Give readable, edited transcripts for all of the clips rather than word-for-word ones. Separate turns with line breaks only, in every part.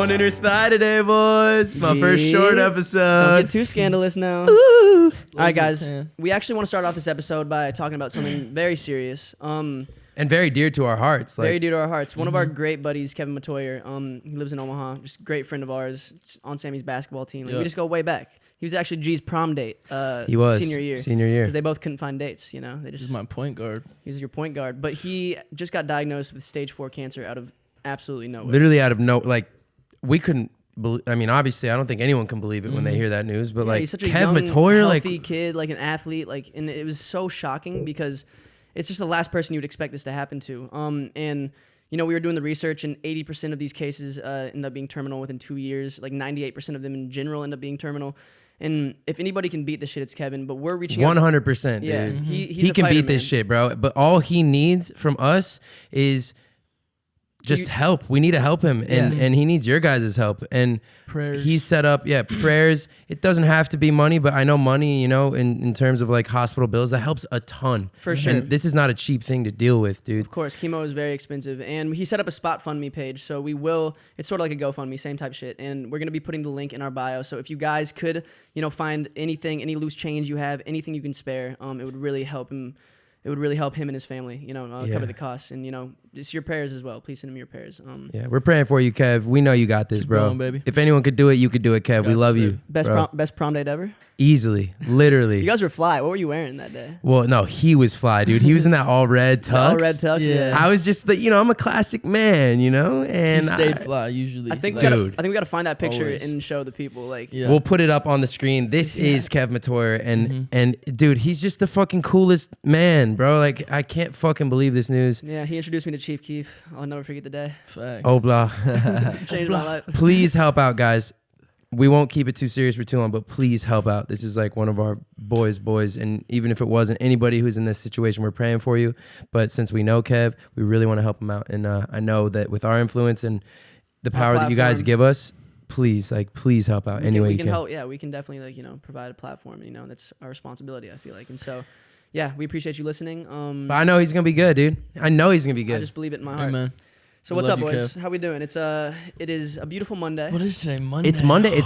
going in her thigh today, boys. It's my first short episode.
Don't get too scandalous now. All right, guys. We actually want to start off this episode by talking about something very serious.
And very dear to our hearts.
Very dear to our hearts. One of our great buddies, Kevin Matoyer, he lives in Omaha. Just a great friend of ours on Sammy's basketball team. Like, we just go way back. He was actually G's prom date.
He was
senior year.
Because
they both couldn't find dates. You know, they just.
He's my point guard.
He's your point guard, but he just got diagnosed with stage 4 cancer out of absolutely nowhere.
Literally out of we couldn't. I mean, obviously, I don't think anyone can believe it when they hear that news. But
he's such a young, healthy kid, like an athlete, and it was so shocking because it's just the last person you would expect this to happen to. And you know, we were doing the research, and 80% of these cases end up being terminal within 2 years. Like 98% of them in general end up being terminal. And if anybody can beat this shit, it's Kevin. But we're reaching
100%.
Yeah,
dude.
He
can
fighter,
beat this shit, bro. But all he needs from us is just help. We need to help him, and he needs your guys' help. And
prayers.
He's set up, prayers. It doesn't have to be money, but I know money, you know, in terms of like hospital bills, that helps a ton.
For sure.
And this is not a cheap thing to deal with, dude.
Of course, chemo is very expensive. And he set up a SpotFundMe page, so it's sort of like a GoFundMe, same type shit. And we're going to be putting the link in our bio. So if you guys could, you know, find anything, any loose change you have, anything you can spare, it would really help him. It would really help him and his family, you know, cover the costs. And, you know, it's your prayers as well. Please send him your prayers.
We're praying for you, Kev. We know you got this, bro.
Going, baby.
If anyone could do it, you could do it, Kev. We love you.
Best prom date ever?
Easily. Literally.
You guys were fly. What were you wearing that day?
Well, no, he was fly, dude. He was in that all red tux.
All red tux, yeah.
I was just I'm a classic man, you know? And
he stayed fly usually.
I think we got to find that picture and show the people.
We'll put it up on the screen. This is Kev Matoyer, and dude, he's just the fucking coolest man, bro. Like, I can't fucking believe this news.
Yeah, he introduced me to Chief Keef. I'll never forget the day.
Facts.
Oh, blah.
Changed my life.
Please help out, guys. We won't keep it too serious for too long, but please help out. This is like one of our boys, and even if it wasn't anybody who's in this situation, we're praying for you. But since we know Kev, we really want to help him out. And I know that with our influence and the power that you guys give us, please help out any way you can.
Help. Yeah, we can definitely provide a platform. You know, that's our responsibility, I feel like. And so, yeah, we appreciate you listening.
But I know he's gonna be good, dude. I know he's gonna be good.
I just believe it in my heart.
Amen.
So what's up, boys? How we doing? It is a beautiful Monday.
What is today? Monday.
It's Monday. It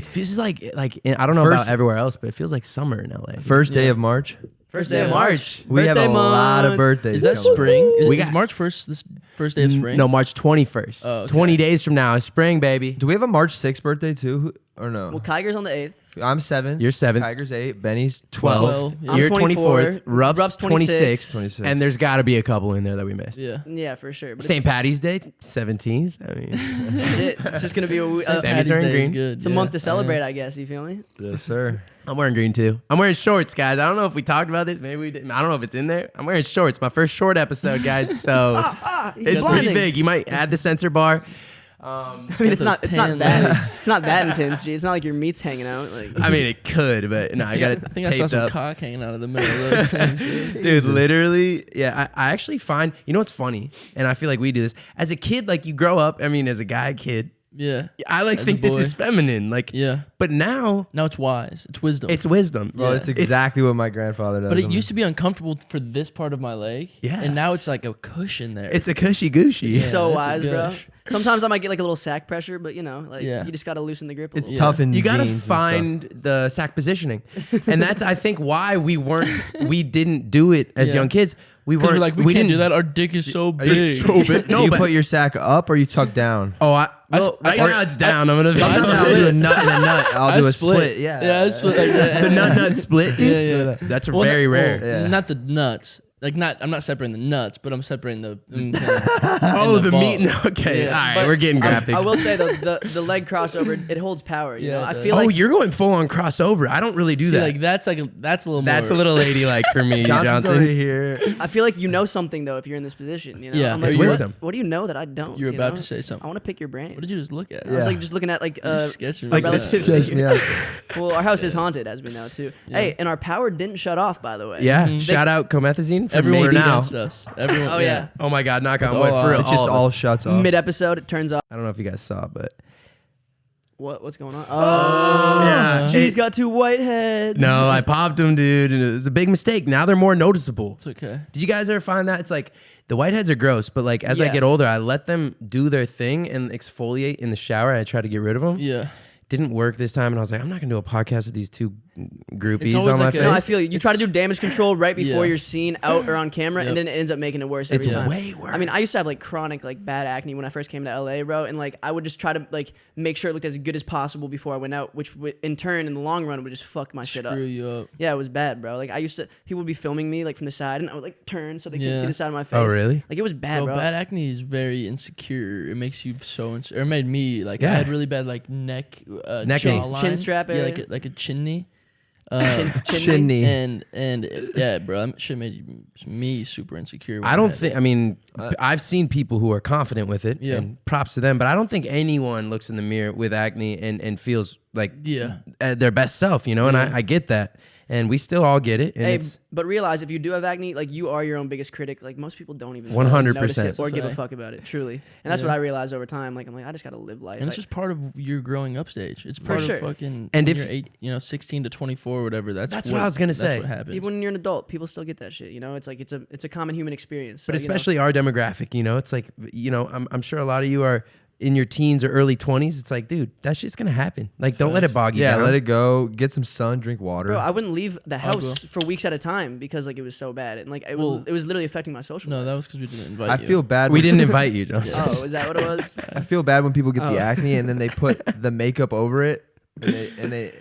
feels like I don't know about everywhere else, but it feels like summer in LA.
First day of March.
First day of March.
We have a lot of birthdays.
Is that spring? Is March 1st this first day of spring?
No, March 21st.
Oh, okay.
20 days from now is spring, baby.
Do we have a March 6th birthday too? Or no?
Well, Kiger's on the 8th.
I'm 7.
You're 7.
Tiger's 8. Benny's
12.
I'm
You're
24.
24th. Rub's 26.
26.
And there's got to be a couple in there that we missed.
Yeah, for sure. But
St. Patty's Day, 17th. I mean,
shit, it's just gonna be
Sammy's wearing green.
Good.
It's a month to celebrate, I guess. You feel me?
Yes, sir.
I'm wearing green too. I'm wearing shorts, guys. I don't know if we talked about this. Maybe we didn't. I don't know if it's in there. I'm wearing shorts. My first short episode, guys. So it's pretty big. You might add the sensor bar.
I mean, it's not that intense, G. It's not like your meat's hanging out. Like,
I mean, it could, but no, I got it.
I think I saw some cock hanging out of the middle of those things.
Dude, literally, yeah. I actually find, you know what's funny, and I feel like we do this as a kid. Like, you grow up. I mean, as a guy kid.
Yeah.
I think this is feminine. Like,
yeah.
But now
it's wise. It's wisdom.
It's wisdom.
Well, it's exactly what my grandfather does.
But it used to be uncomfortable for this part of my leg.
Yeah.
And now it's like a cushion there.
It's a cushy gooshy.
Yeah, so wise, bro. Sometimes I might get like a little sack pressure, but you just gotta loosen the grip a little.
It's tough in
you gotta
jeans
find the sack positioning, and that's I think why we didn't do it as young kids. We weren't
like we can't do that. Our dick is so big.
It's so big.
No, you put your sack up or you tuck down.
Oh, right now it's down. I'm gonna.
Sometimes I'll do a nut and a nut. I'll do a split.
Yeah, I split like that.
The nut split, dude.
Yeah.
That's very rare.
Well, not the nuts. Like I'm not separating the nuts, but I'm separating the
the meat. Okay, all right,
but
we're getting graphic.
I will say the leg crossover, it holds power. You know, I feel
like you're going full on crossover. I don't really do that.
Like that's a little more.
That's a little ladylike for me, Johnson.
Over here.
I feel like you know something though if you're in this position. You know,
yeah,
I'm like,
wisdom.
What do you know that I don't?
You're about to say something.
I want to pick your brain.
What did you just look at?
I was like just looking at like
sketching
like
relative.
Yeah.
Well, our house is haunted, as we know too. Yeah. Hey, and our power didn't shut off, by the way.
Yeah, shout out comethazine for
everyone
now.
Us. Everyone.
Oh yeah.
Oh my God, knock on wood. For
It just all shuts off.
Mid episode, it turns off.
I don't know if you guys saw, but
What's going on? Oh,
Yeah.
G's got 2 white heads.
No, I popped them, dude, and it was a big mistake. Now they're more noticeable.
It's okay.
Did you guys ever find that? It's like the whiteheads are gross, but like as I
Yeah.
get older, I let them do their thing and exfoliate in the shower. I try to get rid of them.
Yeah.
Didn't work this time, and I was like, I'm not gonna do a podcast with these 2 groupies
always
on my
like a-
face.
No, I feel you. You try to do damage control right before
Yeah.
you're seen out or on camera,
Yep.
and then it ends up making it worse every
It's
time.
way worse.
I mean, I used to have like chronic like bad acne when I first came to LA, bro, and like I would just try to like make sure it looked as good as possible before I went out, which in turn in the long run would just fuck my shit up.
Screw you up.
Yeah, it was bad, bro. Like I used to, people would be filming me like from the side, and I would like turn so they couldn't
Yeah.
see the side of my face.
Oh, really?
Like it was bad,
Bro,
bro.
bad acne is very insecure. It makes you so insecure. It made me like
Yeah.
I had really bad like neck,
Necking.
jawline.
Chin strap
yeah,
area.
like a chinny.
Chimney.
And yeah, bro, that shit made me super insecure. when
I don't
had
think.
that.
I mean, I've seen people who are confident with it,
Yeah.
and props to them. But I don't think anyone looks in the mirror with acne and feels like
Yeah.
their best self. You know, and
Yeah.
I get that, and we still all get it. And
Hey,
it's
but realize if you do have acne, like you are your own biggest critic. Like most people don't even
100%.
notice it or give a
Fact.
fuck about it. Truly, and that's
Yeah.
what I realized over time. Like I'm like I just gotta live life.
And it's
Like,
just part of your growing up stage. It's part
sure.
of fucking.
And
when
if-
you're 16 to 24 or whatever. That's
what I was gonna
that's
say.
What happens.
even when you're an adult, people still get that shit. You know, it's like it's a common human experience. So,
but
you know,
especially our demographic. You know, it's like I'm sure a lot of you are in your teens or early 20s. It's like, dude, that shit's gonna happen. Like, don't let it bog you
Yeah,
down.
let it go. Get some sun. Drink water.
bro, I wouldn't leave the
I'll
house
go.
for weeks at a time because like it was so bad and like it
Well,
was literally affecting my social
No,
life.
that was because we didn't invite
I
you.
feel bad.
We
when-
didn't invite you, John.
Oh, is that what it was?
I feel bad when people get
Oh.
the acne and then they put the makeup over it, and they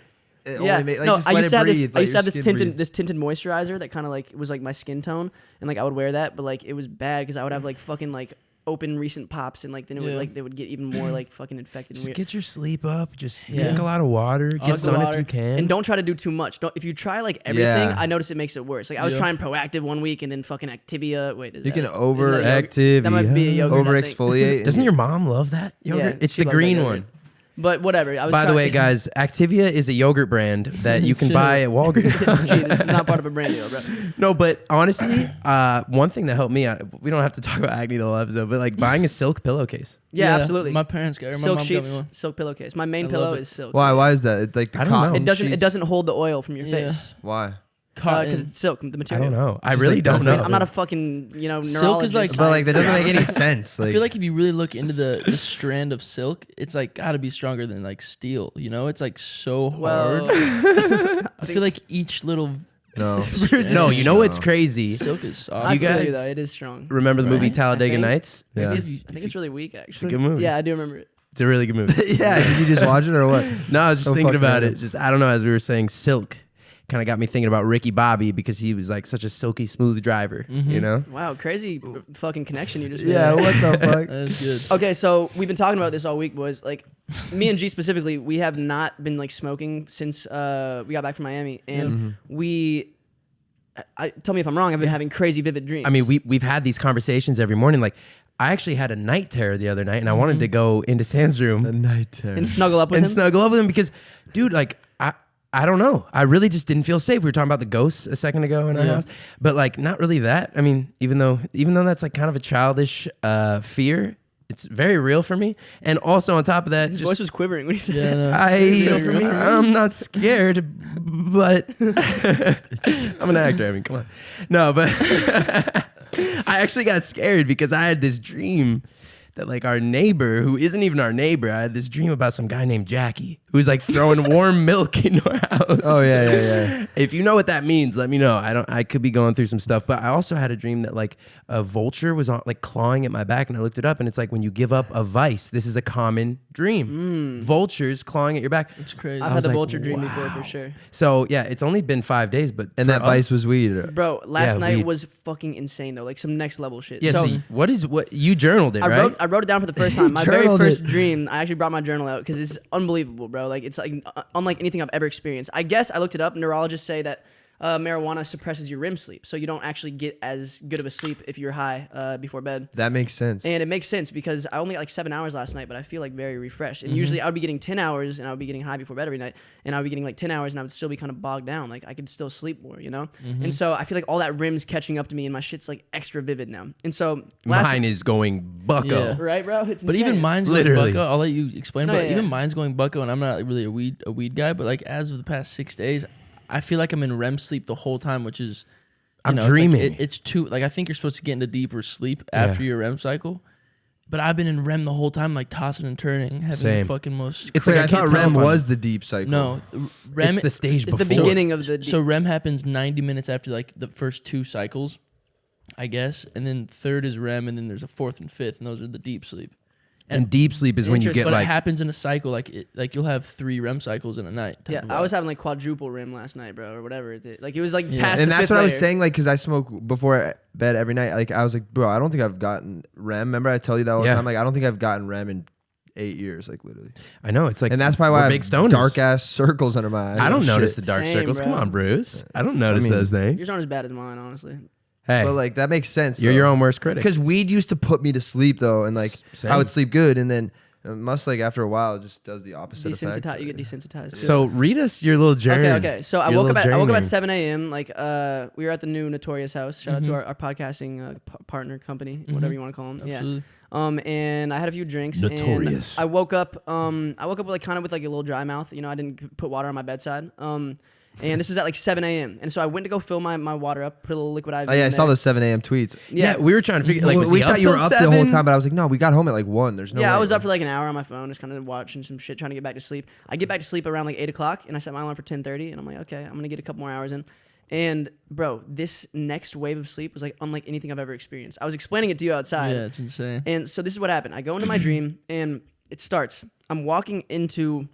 it
Yeah,
only make, like,
no,
just
I
let
used
it
to have this.
breathe,
I
let
used to have
your
this
skin
tinted
breathe.
this tinted moisturizer that kind of like was like my skin tone, and like I would wear that, but like it was bad because I would have like fucking like open recent pops, and like then it would
Yeah.
like they would get even more like fucking infected.
Just
and weird.
get your sleep up. Just
Yeah.
drink a lot of water. Get
Drink
sun if
water,
you can.
and don't try to do too much. Don't if you try like everything,
Yeah.
I notice it makes it worse. Like I was
Yeah.
trying Proactive one week, and then fucking Activia. Wait, is
You
that,
can over
isn't that yogurt?
Activia.
That might be a yogurt.
over
I think.
exfoliate.
Doesn't your mom love that yogurt?
Yeah,
It's
she
the
loves that
green
yogurt.
one.
But whatever. I was
By the
trying-
way, guys, Activia is a yogurt brand that you can
Shut
buy at
up.
Walgreens.
Gee, this is not part of a brand deal, bro.
No, but honestly, one thing that helped me out, we don't have to talk about acne the whole episode, but like buying a silk pillowcase.
Yeah, absolutely.
My parents got. Or my
Silk
mom got me
sheets,
one.
silk pillowcase. My main
I
pillow
love it.
is silk.
Why is that? Like the
I don't know.
cotton
It doesn't. It
sheets?
doesn't hold the oil from your
Yeah.
face.
Why?
Cotton.
Because it's silk, the
I
material.
don't know. I
Just
really
like
don't
doesn't-
know.
I'm not a fucking neurologist.
Silk is like-
But like that doesn't make any
scientist.
sense.
I feel like if you really look into the strand of silk, it's like gotta be stronger than like steel. You know, it's like so hard.
Well,
I feel like each little
no.
No, you know what's crazy?
silk is soft.
I
you
feel
guys-
you though. It is strong.
Remember the movie
Right.
Talladega
I think-
Nights?
Yeah.
I think it's really weak, actually.
good movie.
Yeah, I do remember it.
It's a really good movie.
Yeah, did you just watch it or what?
No, I was just
So
thinking
fucking
about it.
random.
Just I don't know. As we were saying, silk kind of got me thinking about Ricky Bobby because he was like such a silky smooth driver. You know?
Wow, crazy fucking connection you just
Yeah,
made.
what the fuck?
That is good.
Okay, so we've been talking about this all week, boys. Like, me and G specifically, we have not been like smoking since we got back from Miami, and we. Tell me if I'm wrong. I've been having crazy vivid dreams.
I mean, we've had these conversations every morning. Like, I actually had a night terror the other night, and I wanted to go into Sam's room
The night terror.
and snuggle up with
and
him.
snuggle up with him because, dude, like I don't know. I really just didn't feel safe. We were talking about the ghosts a second ago in our
Yeah.
house, but like not really that. I mean, even though that's like kind of a childish fear, it's very real for me. And also on top of that,
His
just,
voice was quivering when he said
Yeah,
that.
no.
real for me?
I'm not scared, but I'm an actor. I mean, come on. No, but I actually got scared because I had this dream that like our neighbor, who isn't even our neighbor, I had this dream about some guy named Jackie who's like throwing warm milk into our house.
Oh yeah.
If you know what that means, let me know. I could be going through some stuff, but I also had a dream that like a vulture was on like clawing at my back, and I looked it up, and it's like when you give up a vice, this is a common dream. Vultures clawing at your back.
It's crazy.
I've
I
had
was
the
like,
vulture dream before
wow.
for sure.
So yeah, it's only been 5 days, but
And
for
that vice
us-
was weed.
Bro, last
Yeah,
night
weed.
was fucking insane though. Like some next level shit.
Yeah. So, what you journaled it, right?
I wrote it down for the first time. My very
Journaled
first
it.
dream. I actually brought my journal out because it's unbelievable, bro. Like it's like unlike anything I've ever experienced. I guess I looked it up. Neurologists say that marijuana suppresses your REM sleep, so you don't actually get as good of a sleep if you're high before bed.
That makes sense.
And it makes sense because I only got like 7 hours last night, but I feel like very refreshed. And
Mm-hmm.
usually I would be getting 10 hours and I would be getting high before bed every night. And I would be getting like 10 hours and I would still be kind of bogged down. Like I could still sleep more, you know?
Mm-hmm.
And so I feel like all that REM's catching up to me and my shit's like extra vivid now. And so
Mine is going bucko.
Yeah.
right, bro? It's
But even
insane.
mine's
Literally.
going bucko. I'll let you explain.
No,
But
yeah,
even
yeah.
mine's going bucko, and I'm not really a weed guy. But like as of the past 6 days, I feel like I'm in REM sleep the whole time, which is
I'm
it's like,
dreaming.
it's too like I think you're supposed to get into deeper sleep after your REM cycle. But I've been in REM the whole time, like tossing and turning, having
Same.
the fucking most.
It's
Wait,
like
I thought
can't tell
REM
if I'm-
was the deep cycle.
No, REM.
It's the stage
It's
before.
the beginning of the...
So REM happens 90 minutes after like the first 2 cycles, I guess, and then third is REM, and then there's a fourth and fifth, and those are the deep sleep.
and deep sleep is when you get
But it
like
happens in a cycle, like you'll have 3 REM cycles in a night. type
Yeah,
of
I was
vibe.
having like quadruple REM last night, bro, or whatever. Like it was like
Yeah.
past
And
the
that's
fifth
what I was
layer.
saying, like, because I smoke before bed every night. Like, I was like, bro, I don't think I've gotten REM. Remember I tell you that all the
Yeah.
time? Like, I don't think I've gotten REM in 8 years, like, literally.
I know it's like
And that's probably why
we're
I
big
have
stoners.
dark-ass circles under my eyes.
I don't
and
notice
shit.
the dark
Same,
circles. Come
bro.
on, Bruce. I don't notice
mean,
those things.
Yours aren't as bad as mine, honestly.
Hey,
But, like, that makes sense,
you're your own worst critic.
Because weed used to put me to sleep, though, and, like,
Same.
I would sleep good, and then it must, like, after a while, it just does the opposite effect.
Desensitized. You get desensitized. too.
So read us your little journey.
Okay. So I
Your
woke up
little
at
journey.
7 a.m. Like we were at the new Notorious house. Shout out
Mm-hmm.
to our podcasting partner company, whatever you want to call them.
Absolutely.
Yeah. And I had a few drinks.
Notorious.
And I woke up. With like kind of with like a little dry mouth. You know, I didn't put water on my bedside. And this was at like 7 a.m. And so I went to go fill my water up, put a little liquid IV.
Oh, yeah, I
in
saw
there.
those 7 a.m. tweets.
Yeah, we were trying to figure. Like, was
we
he
thought
up
you were
till
up the whole
7?
time, but I was like, no, we got home at like 1. There's no way.
I was up for like an hour on my phone, just kind of watching some shit, trying to get back to sleep. I get back to sleep around like 8 o'clock, and I set my alarm for 10:30, and I'm like, okay, I'm gonna get a couple more hours in. And bro, this next wave of sleep was like unlike anything I've ever experienced. I was explaining it to you outside.
Yeah, it's insane.
And so this is what happened. I go into my dream, and it starts. I'm walking into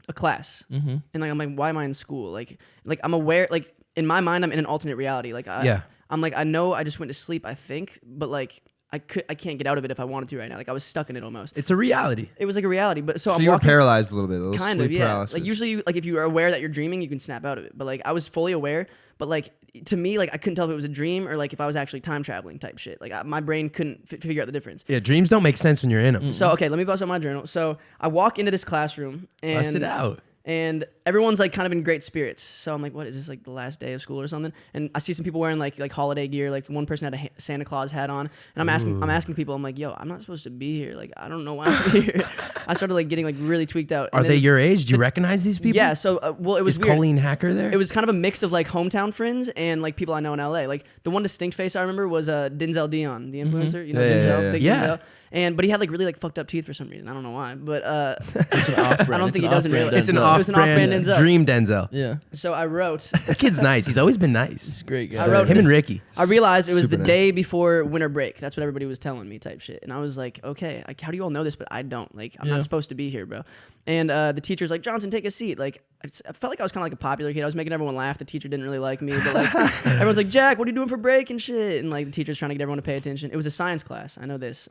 a class,
Mm-hmm.
and like I'm like, why am I in school? Like I'm aware. Like in my mind, I'm in an alternate reality. Like I'm like, I know I just went to sleep, I think, but like I can't get out of it if I wanted to right now. Like I was stuck in it almost.
It's a reality.
It was like a reality, but so
So
I'm
you were
walking.
paralyzed a little bit. A little
Kind
sleep
of, yeah.
paralysis.
Like usually, like if you are aware that you're dreaming, you can snap out of it. But like I was fully aware, but like to me, like I couldn't tell if it was a dream or like if I was actually time traveling type shit. Like my brain couldn't figure out the difference.
Yeah, dreams don't make sense when you're in them.
So okay, let me bust out my journal. So I walk into this classroom and
Bust it out.
and everyone's like kind of in great spirits. So I'm like, what is this, like the last day of school or something? And I see some people wearing like holiday gear. Like one person had a Santa Claus hat on, and I'm asking people, I'm like, yo, I'm not supposed to be here. Like I don't know why I'm here. I started like getting like really tweaked out.
Are
And
they
then-
your age? Do you recognize these people?
Yeah. So well, it was
Is
weird.
Colleen Hacker there?
It was kind of a mix of like hometown friends and like people I know in LA. Like the one distinct face I remember was Denzel Dion, the influencer. You know
Yeah,
Denzel,
yeah.
big
Yeah.
Denzel. But he had like really like fucked up teeth for some reason. I don't know why, but
It's an off-brand.
I don't
It's
think
an
he doesn't
off-brand
really-
It's an
Denzel.
It was an off-brand
off-brand
Denzel.
dream Denzel.
Yeah,
so I wrote.
That kid's nice. He's always been nice.
he's a great guy.
I wrote
Him
this-
and Ricky.
I realized it was
Super
the
nice.
day before winter break. That's what everybody was telling me, type shit. And I was like, okay, like, how do you all know this? But I don't. Like, I'm
Yeah.
not supposed to be here, bro. And the teacher's like, Johnson, take a seat. Like, I felt like I was kind of like a popular kid. I was making everyone laugh. The teacher didn't really like me, but like everyone's like, Jack, what are you doing for break and shit? And like the teacher's trying to get everyone to pay attention. It was a science class. I know this.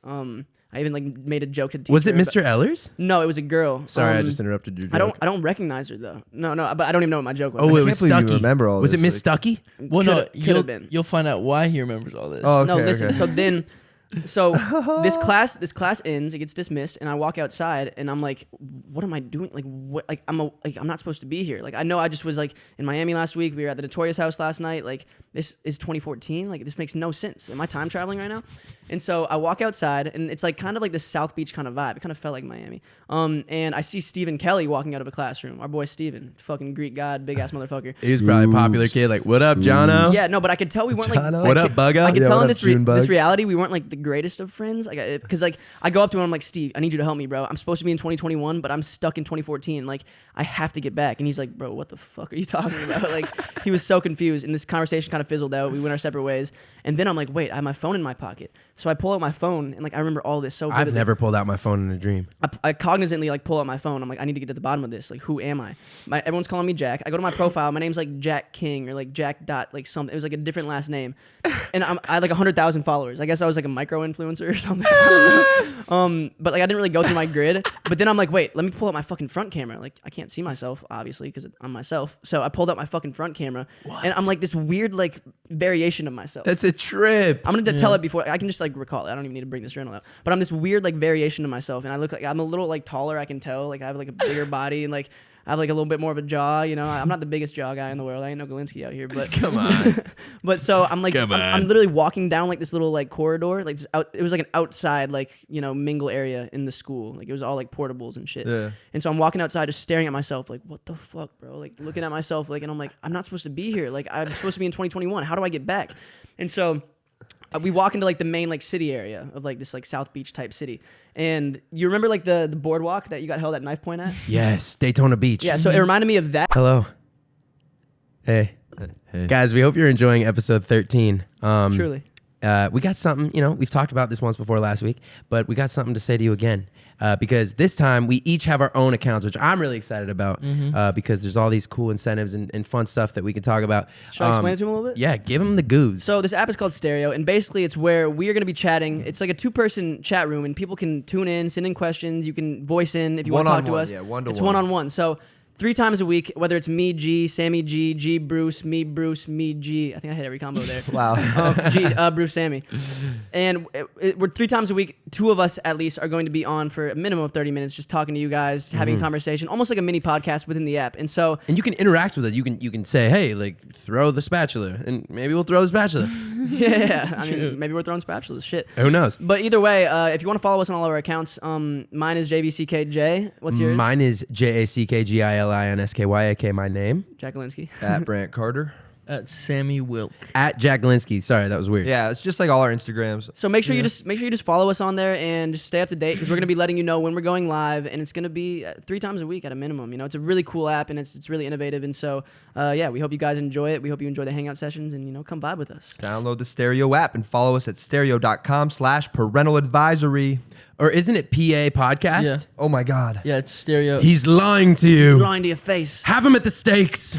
I even like made a joke to the teacher.
Was it
about-
Mr. Ellers?
No, it was a girl.
Sorry, I just interrupted your joke.
I don't recognize her though. No, but I don't even know what my joke was.
Oh, it
can't
was
believe you
Stucky.
remember all
Was it
this,
Miss
like-
Stucky?
Well, no,
Could have been.
you'll find out why he remembers all this.
Oh, okay,
No, listen.
okay.
So then, this class ends. It gets dismissed, and I walk outside, and I'm like, "What am I doing? Like, what? Like, I'm not supposed to be here. Like, I know I just was like in Miami last week. We were at the Notorious house last night. Like, this is 2014. Like, this makes no sense. Am I time traveling right now? And so I walk outside, and it's like kind of like this South Beach kind of vibe. It kind of felt like Miami. And I see Stephen Kelly walking out of a classroom. Our boy Steven, fucking Greek god, big ass motherfucker.
He was probably a popular kid. Like, what up, Jono?
Yeah, no, but I could tell we weren't like.
Jono.
What up, Bugga?
I could
Yeah,
tell
what
in
up,
this
Junebug?
this reality we weren't like the greatest of friends. Like, because like I go up to him, I'm like, Steve, I need you to help me, bro. I'm supposed to be in 2021, but I'm stuck in 2014. Like, I have to get back. And he's like, bro, what the fuck are you talking about? Like, he was so confused. And this conversation kind of fizzled out. We went our separate ways. And then I'm like, wait, I have my phone in my pocket. So I pull out my phone, and like I remember all this so
I've
vividly.
never pulled out my phone in a dream.
I cognizantly like pull out my phone. I'm like, I need to get to the bottom of this. Like, who am I? Everyone's calling me Jack. I go to my profile. My name's like Jack King or like Jack dot like something. It was like a different last name, and I had like 100,000 followers. I guess I was like a micro influencer or something. I don't know. But like I didn't really go through my grid. But then I'm like, wait, let me pull up my fucking front camera. Like I can't see myself obviously because I'm myself. So I pulled up my fucking front camera, and I'm like this weird like variation of myself.
That's a trip.
I'm gonna tell it before I can just like recall it. I don't even need to bring this journal out. But I'm this weird like variation of myself, and I look like I'm a little like taller. I can tell. Like I have like a bigger body, and like I have like a little bit more of a jaw. You know, I'm not the biggest jaw guy in the world. I ain't no Galinsky out here. But
Come on.
but so I'm like
Come
I'm
on.
literally walking down like this little like corridor. Like it was like an outside like mingle area in the school. Like it was all like portables and shit.
Yeah.
And so I'm walking outside just staring at myself like what the fuck, bro? Like looking at myself like, and I'm like I'm not supposed to be here. Like I'm supposed to be in 2021. How do I get back? And so we walk into like the main like city area of like this like South Beach type city. And you remember like the boardwalk that you got held at knife point at?
Yes, Daytona Beach.
Yeah, so it reminded me of that.
Hello. Hey.
Hey.
Guys, we hope you're enjoying episode 13.
Truly.
We got something, we've talked about this once before last week, but we got something to say to you again. Because this time we each have our own accounts, which I'm really excited about because there's all these cool incentives and fun stuff that we can talk about.
Should I explain it to him a little bit?
Yeah, give them the goose.
So this app is called Stereo, and basically it's where we are going to be chatting. It's like a 2-person chat room, and people can tune in, send in questions. You can voice in if you want to talk to
One-on-one,
us.
yeah, one-to-one.
It's one-on-one. So 3 times a week, whether it's me, G, Sammy, G, Bruce, me, G. I think I hit every combo there.
Wow.
G, Bruce, Sammy. And we're 3 times a week. 2 of us at least are going to be on for a minimum of 30 minutes, just talking to you guys, having a conversation, almost like a mini podcast within the app. And so,
And you can interact with it. You can say, hey, like, throw the spatula, and maybe we'll throw the spatula.
yeah, I mean, maybe we're throwing spatulas, shit.
Who knows?
But either way, if you want to follow us on all of our accounts, mine is JVCKJ. What's yours?
Mine is JACKGILINSKYAK, my name.
Jack Galinsky.
At Brant Carter.
At Sammy Wilk.
At Jack Galinsky. Sorry, that was weird.
Yeah, it's just like all our Instagrams.
So make sure you just follow us on there and just stay up to date because we're gonna be letting you know when we're going live, and it's gonna be 3 times a week at a minimum. It's a really cool app and it's really innovative, and so we hope you guys enjoy it. We hope you enjoy the hangout sessions, and come vibe with us.
Download the Stereo app and follow us at stereo.com/parental advisory.
Or isn't it PA podcast?
Yeah.
Oh my God.
Yeah, it's Stereo.
He's lying to you.
He's lying to your face.
Have him at the stakes.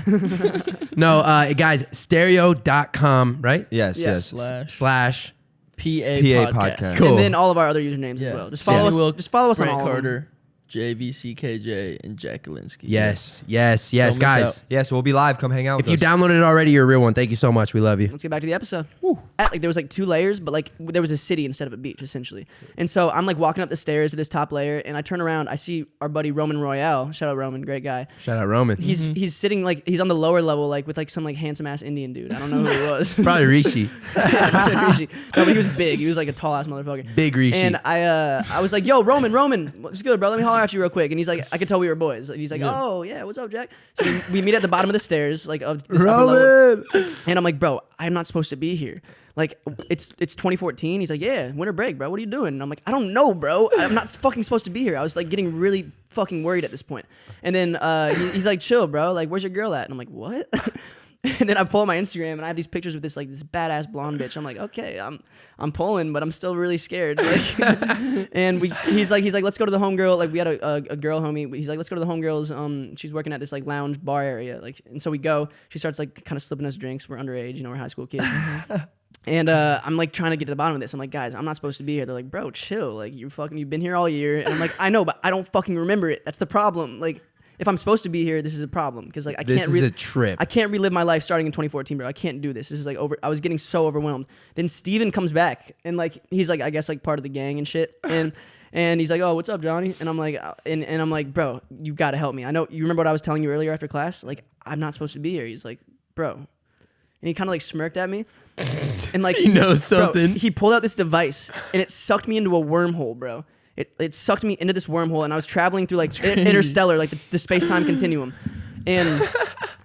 No, guys, stereo.com, right?
Yes,
Yes.
yes.
Slash.
PA
podcast.
podcast.
Cool.
And then all of our other usernames
Yeah.
as well. Just
Sammy
follow us.
Wilk,
Just follow us
Brant
on all of them.
Carter, JVCKJ, and Jack Galinsky.
Yes,
Don't miss
guys.
out.
Yeah, so we'll be live. Come hang out
If
with
you
us.
downloaded it already, you're a real one. Thank you so much. We love you.
Let's get back to the episode. There was like 2 layers, but like there was a city instead of a beach essentially. And so I'm like walking up the stairs to this top layer, and I turn around. I see our buddy Roman Royale. Shout out Roman, great guy.
Shout out Roman.
He's sitting like he's on the lower level like with like some like handsome ass Indian dude. I don't know who he was.
Probably Rishi.
Rishi. No, but he was big. He was like a tall ass motherfucker.
Big Rishi.
And I was like, yo, Roman, what's good, bro? Let me holler at you real quick. And he's like, I could tell we were boys. And he's like, oh yeah, what's up, Jack? So we meet at the bottom of the stairs, like of this upper level. And I'm like, bro, I'm not supposed to be here. Like it's 2014. He's like, yeah, winter break, bro. What are you doing? And I'm like, I don't know, bro. I'm not fucking supposed to be here. I was like getting really fucking worried at this point. And then he's like, chill, bro. Like, where's your girl at? And I'm like, what? And then I pull up my Instagram and I have these pictures with this badass blonde bitch. I'm like, okay, I'm pulling, but I'm still really scared. Like, and he's like, let's go to the homegirl. Like we had a girl homie. He's like, let's go to the homegirls. She's working at this like lounge bar area. Like, and so we go. She starts like kind of slipping us drinks. We're underage, we're high school kids. And I'm like trying to get to the bottom of this. I'm like, guys, I'm not supposed to be here. They're like, bro, chill. Like you've been here all year. And I'm like, I know, but I don't fucking remember it. That's the problem. Like, if I'm supposed to be here, this is a problem because like
this is a trip.
I can't relive my life starting in 2014, bro. I can't do this. This is like over. I was getting so overwhelmed. Then Steven comes back and like he's like I guess like part of the gang and shit. And he's like, oh, what's up, Johnny? And I'm like, and I'm like, bro, you gotta help me. I know you remember what I was telling you earlier after class. Like I'm not supposed to be here. He's like, bro, and he kind of like smirked at me, and like
He knows something.
Bro, he pulled out this device and it sucked me into a wormhole, bro. It sucked me into this wormhole, and I was traveling through like interstellar, like the space-time continuum. And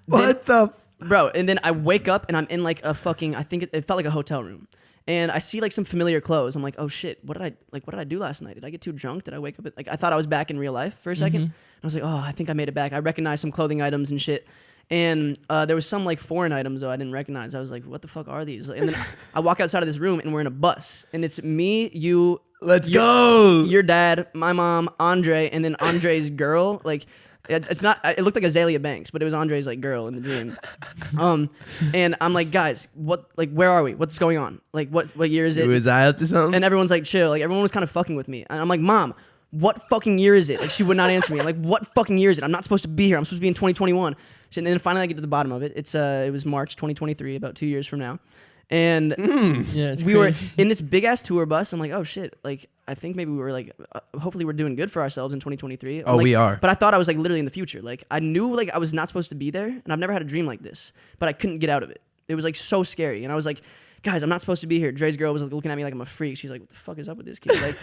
bro? And then I wake up and I'm in like a fucking, I think it felt like a hotel room, and I see like some familiar clothes. I'm like, oh shit, what did I do last night? Did I get too drunk? Did I wake up like I thought I was back in real life for a second? And I was like, oh, I think I made it back. I recognized some clothing items and shit. And there was some like foreign items though I didn't recognize. I was like, what the fuck are these? And then I walk outside of this room and we're in a bus, and it's me, you,
Let's go.
your dad, my mom, Andre, and then Andre's girl. Like It's not. It looked like Azalea Banks, but it was Andre's like girl in the dream. And I'm like, guys, where are we? What's going on? Like, what year is it?
Was I up to something?
And everyone's like, chill. Like, everyone was kind of fucking with me. And I'm like, Mom, what fucking year is it? Like, she would not answer me. I'm like, what fucking year is it? I'm not supposed to be here. I'm supposed to be in 2021. And then finally I get to the bottom of it. It was March 2023, about 2 years from now. And
Yeah, it's
we
crazy.
were in this big ass tour bus. I'm like, oh shit. Like, I think maybe we were like, hopefully we're doing good for ourselves in 2023.
Oh,
like,
we are.
But I thought I was like literally in the future. Like, I knew like I was not supposed to be there, and I've never had a dream like this, but I couldn't get out of it. It was like so scary, and I was like, guys, I'm not supposed to be here. Dre's girl was like looking at me like I'm a freak. She's like, what the fuck is up with this kid? Like,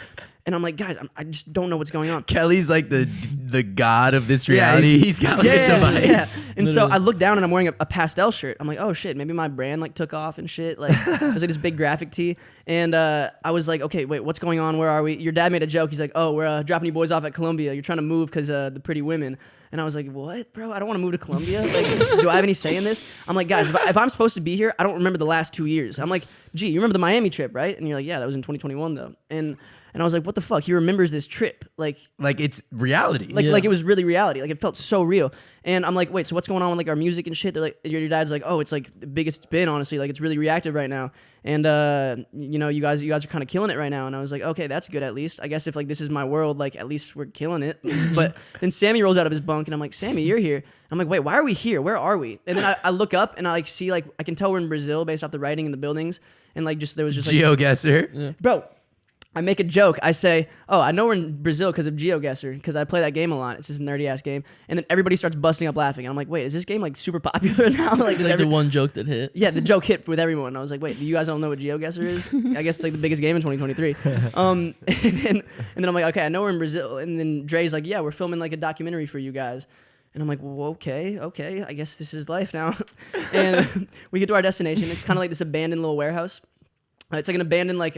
and I'm like, guys, I just don't know what's going on.
Kelly's like the god of this reality. He's got like a device.
Yeah. And so
Literally.
I look down and I'm wearing a pastel shirt. I'm like, oh shit, maybe my brand like took off and shit. Like, it was like this big graphic tee. And I was like, okay, wait, what's going on? Where are we? Your dad made a joke. He's like, oh, we're dropping you boys off at Columbia. You're trying to move because the pretty women. And I was like, what, bro? I don't want to move to Columbia. Like, do I have any say in this? I'm like, guys, if I'm supposed to be here, I don't remember the last 2 years. I'm like, gee, you remember the Miami trip, right? And you're like, yeah, that was in 2021 though. And I was like, what the fuck? He remembers this trip. Like
it's reality.
like it was really reality. Like, it felt so real. And I'm like, wait, so what's going on with like our music and shit? They're like, your dad's like, oh, it's like the biggest it's been, honestly. Like, it's really reactive right now. And you know, you guys are kind of killing it right now. And I was like, okay, that's good at least. I guess if like this is my world, like at least we're killing it. But then Sammy rolls out of his bunk and I'm like, Sammy, you're here. I'm like, wait, why are we here? Where are we? And then I look up and I like see like I can tell we're in Brazil based off the writing in the buildings. And like there was just like
GeoGuessr.
bro, I make a joke. I say, oh, I know we're in Brazil because of GeoGuessr, because I play that game a lot. It's this nerdy-ass game. And then everybody starts busting up laughing. And I'm like, wait, is this game, like, super popular now? Like,
It's like the one joke that hit.
Yeah, the joke hit with everyone. And I was like, wait, you guys don't know what GeoGuessr is? I guess it's, like, the biggest game in 2023. And then I'm like, okay, I know we're in Brazil. And then Dre's like, yeah, we're filming, like, a documentary for you guys. And I'm like, well, okay, I guess this is life now. And we get to our destination. It's kind of like this abandoned little warehouse. It's like an abandoned, like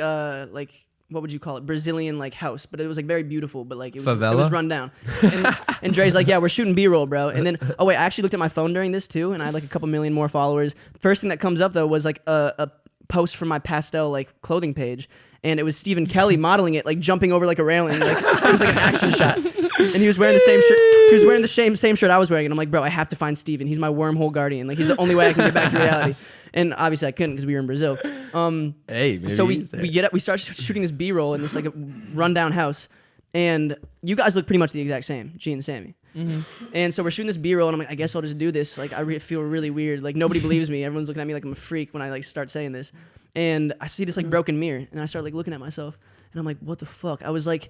what would you call it? Brazilian like house, but it was like very beautiful, but like it was run down. And Dre's like, yeah, we're shooting B-roll, bro. And then, oh wait, I actually looked at my phone during this too, and I had like a couple million more followers. First thing that comes up though was like a post from my pastel like clothing page, and it was Stephen Kelly modeling it, like jumping over like a railing, like it was like an action shot. And he was wearing the same shirt. He was wearing the same shirt I was wearing, and I'm like, bro, I have to find Steven. He's my wormhole guardian. Like, he's the only way I can get back to reality. And obviously I couldn't because we were in Brazil.
Hey, maybe
so we start shooting this B-roll in this like a rundown house, and you guys look pretty much the exact same, G and Sammy.
Mm-hmm.
And so we're shooting this B-roll, and I'm like, I guess I'll just do this. Like, I feel really weird. Like, nobody believes me. Everyone's looking at me like I'm a freak when I like start saying this. And I see this like broken mirror, and I start like looking at myself, and I'm like, what the fuck? I was like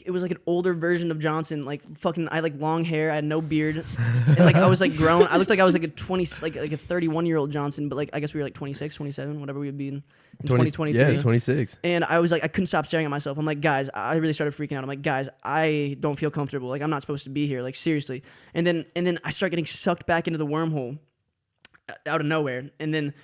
it was like an older version of Johnson. Like, fucking, I had like long hair, I had no beard, and like I was like grown. I looked like I was like a 31-year-old Johnson, but like I guess we were like 26, 27, whatever we would be in 2023.
Yeah, 26.
And I was like, I couldn't stop staring at myself. I'm like, guys, I really started freaking out. I'm like, guys, I don't feel comfortable. Like, I'm not supposed to be here. Like, seriously. And then I start getting sucked back into the wormhole out of nowhere. And then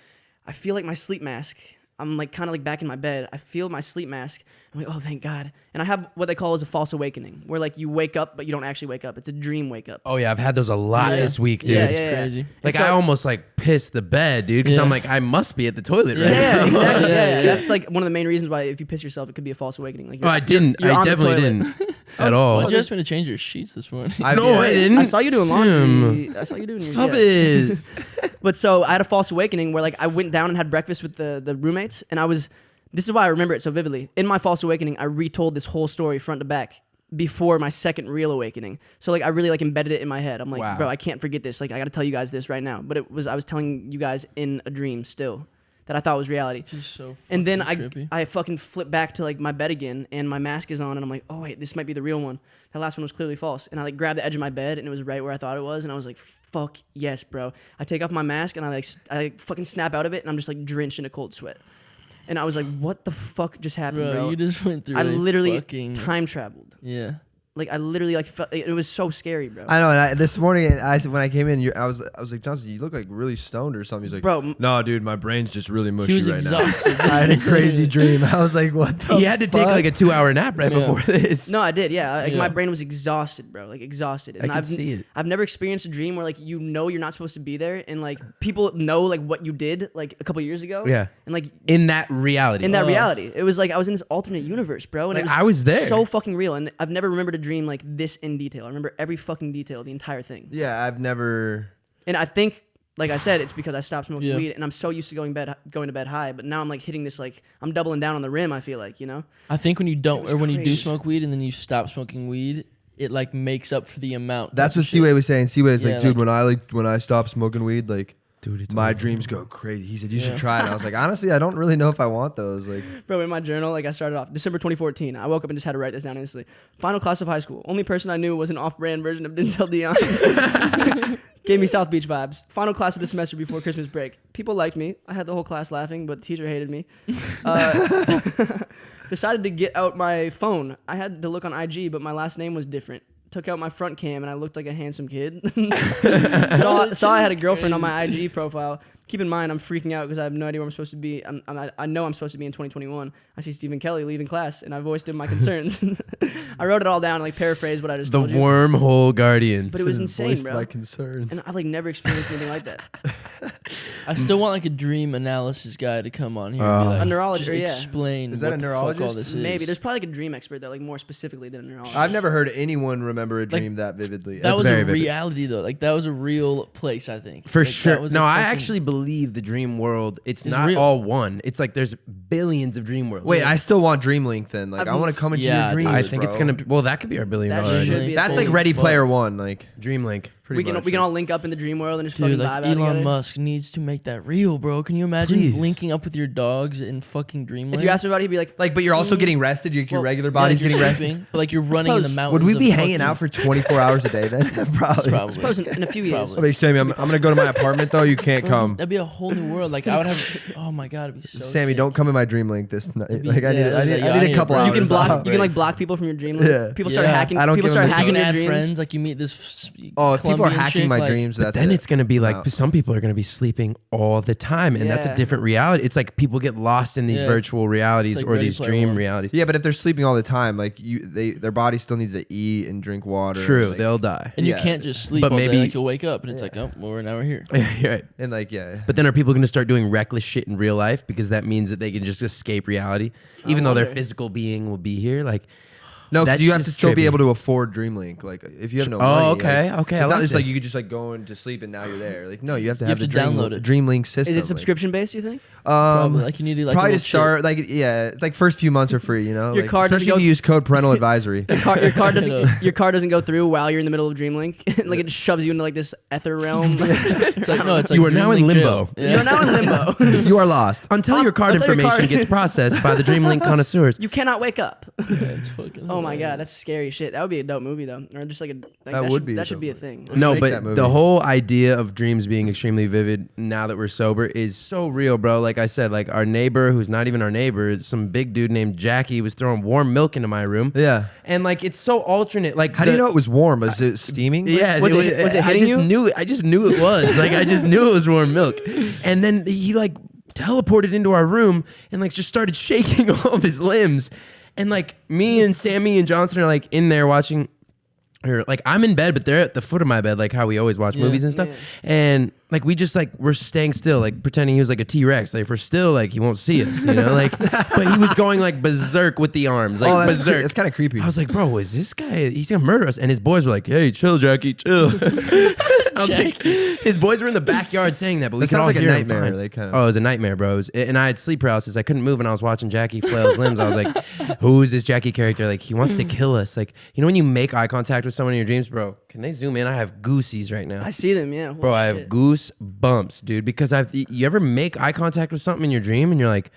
I feel like my sleep mask. I'm like kind of like back in my bed. I feel my sleep mask. I'm like, oh, thank God. And I have what they call as a false awakening, where like you wake up, but you don't actually wake up. It's a dream wake up.
Oh yeah, I've had those a lot this week, dude.
Yeah,
It's crazy.
Like,
so,
I almost like pissed the bed, dude, because I'm like, I must be at the toilet right
Yeah,
now.
exactly.
Yeah,
Yeah.
yeah.
That's like one of the main reasons why if you piss yourself, it could be a false awakening. Like,
Oh, I didn't.
you're
I
on the
definitely
toilet.
didn't at all.
Why'd you ask me to change your sheets this morning?
I didn't.
I saw you doing laundry. I saw you doing your
Stop
yeah.
it.
But so I had a false awakening where like I went down and had breakfast with the roommates, and this is why I remember it so vividly. In my false awakening, I retold this whole story front to back before my second real awakening. So like I really like embedded it in my head. I'm like,
Wow.
bro, I can't forget this. Like, I got to tell you guys this right now. But I was telling you guys in a dream still that I thought was reality.
She's so
And then
trippy.
I fucking flip back to like my bed again, and my mask is on, and I'm like, oh wait, this might be the real one. That last one was clearly false. And I like grabbed the edge of my bed, and it was right where I thought it was, and I was like, fuck yes, bro. I take off my mask, and I fucking snap out of it, and I'm just like drenched in a cold sweat. And I was like, what the fuck just happened, bro?
You just went through
I literally
fucking...
time traveled.
Yeah.
Like, I literally like felt, it was so scary, bro.
I know. And this morning, when I came in, I was like, Johnson, you look like really stoned or something. He's like,
Bro,
no, dude, my brain's just really mushy
He was
right
exhausted.
now. I had a crazy dream. I was like, what the
He had to take
fuck?
like a 2-hour nap right
Yeah.
before this.
No, I did. Yeah, like
Yeah.
my brain was exhausted, bro. Like, exhausted. And
I can see it.
I've never experienced a dream where like you know you're not supposed to be there, and like people know like what you did like a couple years ago.
Yeah.
And like
In that reality.
in that
Oh.
reality, it was like I was in this alternate universe, bro. And
Like,
it was
I was there.
so fucking real. And I've never remembered a dream like this in detail. I remember every fucking detail, the entire thing.
Yeah, I've never.
And I think, like I said, it's because I stopped smoking
Yeah.
weed, and I'm so used to going to bed high. But now I'm like hitting this, like I'm doubling down on the rim. I feel like, you know.
I think when you don't,
was
or when you do
crazy.
smoke weed and then you stop smoking weed, it like makes up for the amount.
That's
type
what
of shit.
Seaway was saying. Seaway was
Yeah,
like, dude,
like-
when I stop smoking weed, like,
Dude, it's
my
over.
dreams go crazy. He said, you should
Yeah.
try it. And I was like, honestly, I don't really know if I want those. Like,
Bro, in my journal, like I started off December 2014. I woke up and just had to write this down instantly. Final class of high school. Only person I knew was an off-brand version of Denzel Dion. Gave me South Beach vibes. Final class of the semester before Christmas break. People liked me. I had the whole class laughing, but the teacher hated me. Decided to get out my phone. I had to look on IG, but my last name was different. Took out my front cam and I looked like a handsome kid. saw I had a girlfriend on my IG profile. Keep in mind, I'm freaking out because I have no idea where I'm supposed to be. I know I'm supposed to be in 2021. I see Stephen Kelly leaving class, and I voiced him my concerns. I wrote it all down, like paraphrase what I just
The
told you.
wormhole guardian.
But it was insane,
voiced
bro.
my concerns.
And I've like never experienced anything like that.
I still want like a dream analysis guy to come on here. And be
Oh.
like,
A neurologist,
just
yeah.
explain.
Is that
what
a
the fuck all
neurologist?
this is.
Maybe there's probably like a dream expert that like more specifically than a neurologist.
I've never heard anyone remember a dream that vividly.
That
That's
was a
very vivid.
reality though. Like that was a real place. I think
For
Like, that
sure.
was
No,
a
I
fucking-
actually believe the dream world. It's
It's
not
real.
all one. It's like there's billions of dream worlds.
Wait, I still want Dreamlink then. Like, I
I've-
want to come into
Yeah,
your dreams.
I think it's
bro.
gonna. Well, that could be our $1 billion
That
idea.
should be a
That's
thing.
like Ready
Fuck.
Player One. Like,
Dreamlink.
we can all link up in the dream world and just fucking
Dude,
vibe
like
out
Elon
together.
Musk needs to make that real, bro. Can you imagine
Please.
linking up with your dogs in fucking Dreamland?
If you asked him about it, he'd be like,
but you're also getting rested. Your
Well,
regular
Yeah,
body's
you're
getting rested.
sleeping, but, like you're running in the
Suppose-
mountains.
Would we be
of
hanging
fucking-
out for 24 hours a day then? Probably.
Probably.
suppose in a few years.
Probably.
Okay, Sammy, I'm gonna go to my apartment though. You can't
Bro,
come.
That'd be a whole new world. Like I would have. Oh my god, it'd be so.
Sammy,
sick.
don't come in my Dreamlink this night.
It'd be-
Like, I need,
yeah,
I need,
yeah,
I need a
I
couple
need a
hours.
You can block.
off.
You can like block people from your dream.
Yeah.
People start
Yeah.
hacking.
I don't
People
give
start
them a-
You
hacking
can
your
add
dreams.
friends. Like you meet this.
Oh, if people are
Colombian
hacking
chick,
my
like,
dreams, that's
Then
it.
it's gonna be like
No.
some people are gonna be sleeping all the time, and that's a
Yeah.
different reality. It's like people get lost in these
Yeah.
virtual realities
It's like
or
Ready
these
Player
dream
One.
realities.
Yeah, but if they're sleeping all the time, like their body still needs to eat and drink water.
True,
like,
they'll die.
And
Yeah.
you can't just sleep
But
all
maybe-
day. Like you'll wake up and it's like, oh, well, now we're here.
You're right.
and like yeah.
But then are people going to start doing reckless shit in real life because that means that they can just escape reality, even though their
wonder.
physical being will be here? Like,
No, because
That's
you have to
just
still be
trippy.
able to afford Dreamlink. Like if you have no
Oh,
money.
okay,
like,
okay, I
It's not
like
just like
this.
you could just like go into sleep and now you're there. Like no, you have to
You
have
have
the
to download it.
Dreamlink system.
Is it subscription based? You think?
Probably. Like you need to like
probably
a
to
little chip.
start like yeah, it's like first few months are free. You know,
Your
like,
card doesn't
especially if
go-
you use code parental advisory.
Your card
So-
doesn't your card doesn't go through while you're in the middle of Dreamlink. Like it just shoves you into like this ether realm.
It's like no, it's like
You are now in
Dreamlink jail.
limbo.
Yeah.
You're now in limbo.
You are lost.
until your card
Until your
information
card-
gets processed by the Dreamlink connoisseurs.
You cannot wake up.
Yeah, it's fucking
Oh my
hilarious.
god, that's scary shit. That would be a dope movie though, or just like a
That would
should,
be a
that should
dope
be a
movie.
thing.
No,
make
but
that movie.
the whole idea of dreams being extremely vivid now that we're sober is so real, bro. Like I said, like our neighbor, who's not even our neighbor, some big dude named Jackie was throwing warm milk into my room.
Yeah.
And like it's so alternate. Like
How do you know it was warm? Was it steaming?
Yeah,
Was it
I
hitting
just
you?
knew. I just knew it was. Like I just knew it was warm milk. And then he like teleported into our room and like just started shaking all of his limbs. And like me and Sammy and Johnson are like in there watching. Or like I'm in bed, but they're at the foot of my bed, like how we always watch
Yeah.
movies and stuff.
Yeah.
And like we just like we're staying still, like pretending he was like a T-Rex. Like if we're still, like he won't see us, you know. Like, but he was going like berserk with the arms, like
Oh, that's
berserk.
It's kind of creepy.
I was like, bro, is this guy? He's gonna murder us. And his boys were like, hey, chill, Jackie, chill. I was like, his boys were in the backyard saying that, but we
That
could all
sounds like a
hear him
nightmare,
fine.
like, kinda-
Oh, it was a nightmare, bro. And I had sleep paralysis. I couldn't move, and I was watching Jackie flail his limbs. I was like, who is this Jackie character? Like, he wants to kill us. Like, you know when you make eye contact with someone in your dreams, bro? Can they zoom in? I have goosies right now.
I see them, yeah.
Bro, I have goose bumps, dude. Because you ever make eye contact with something in your dream and you're like,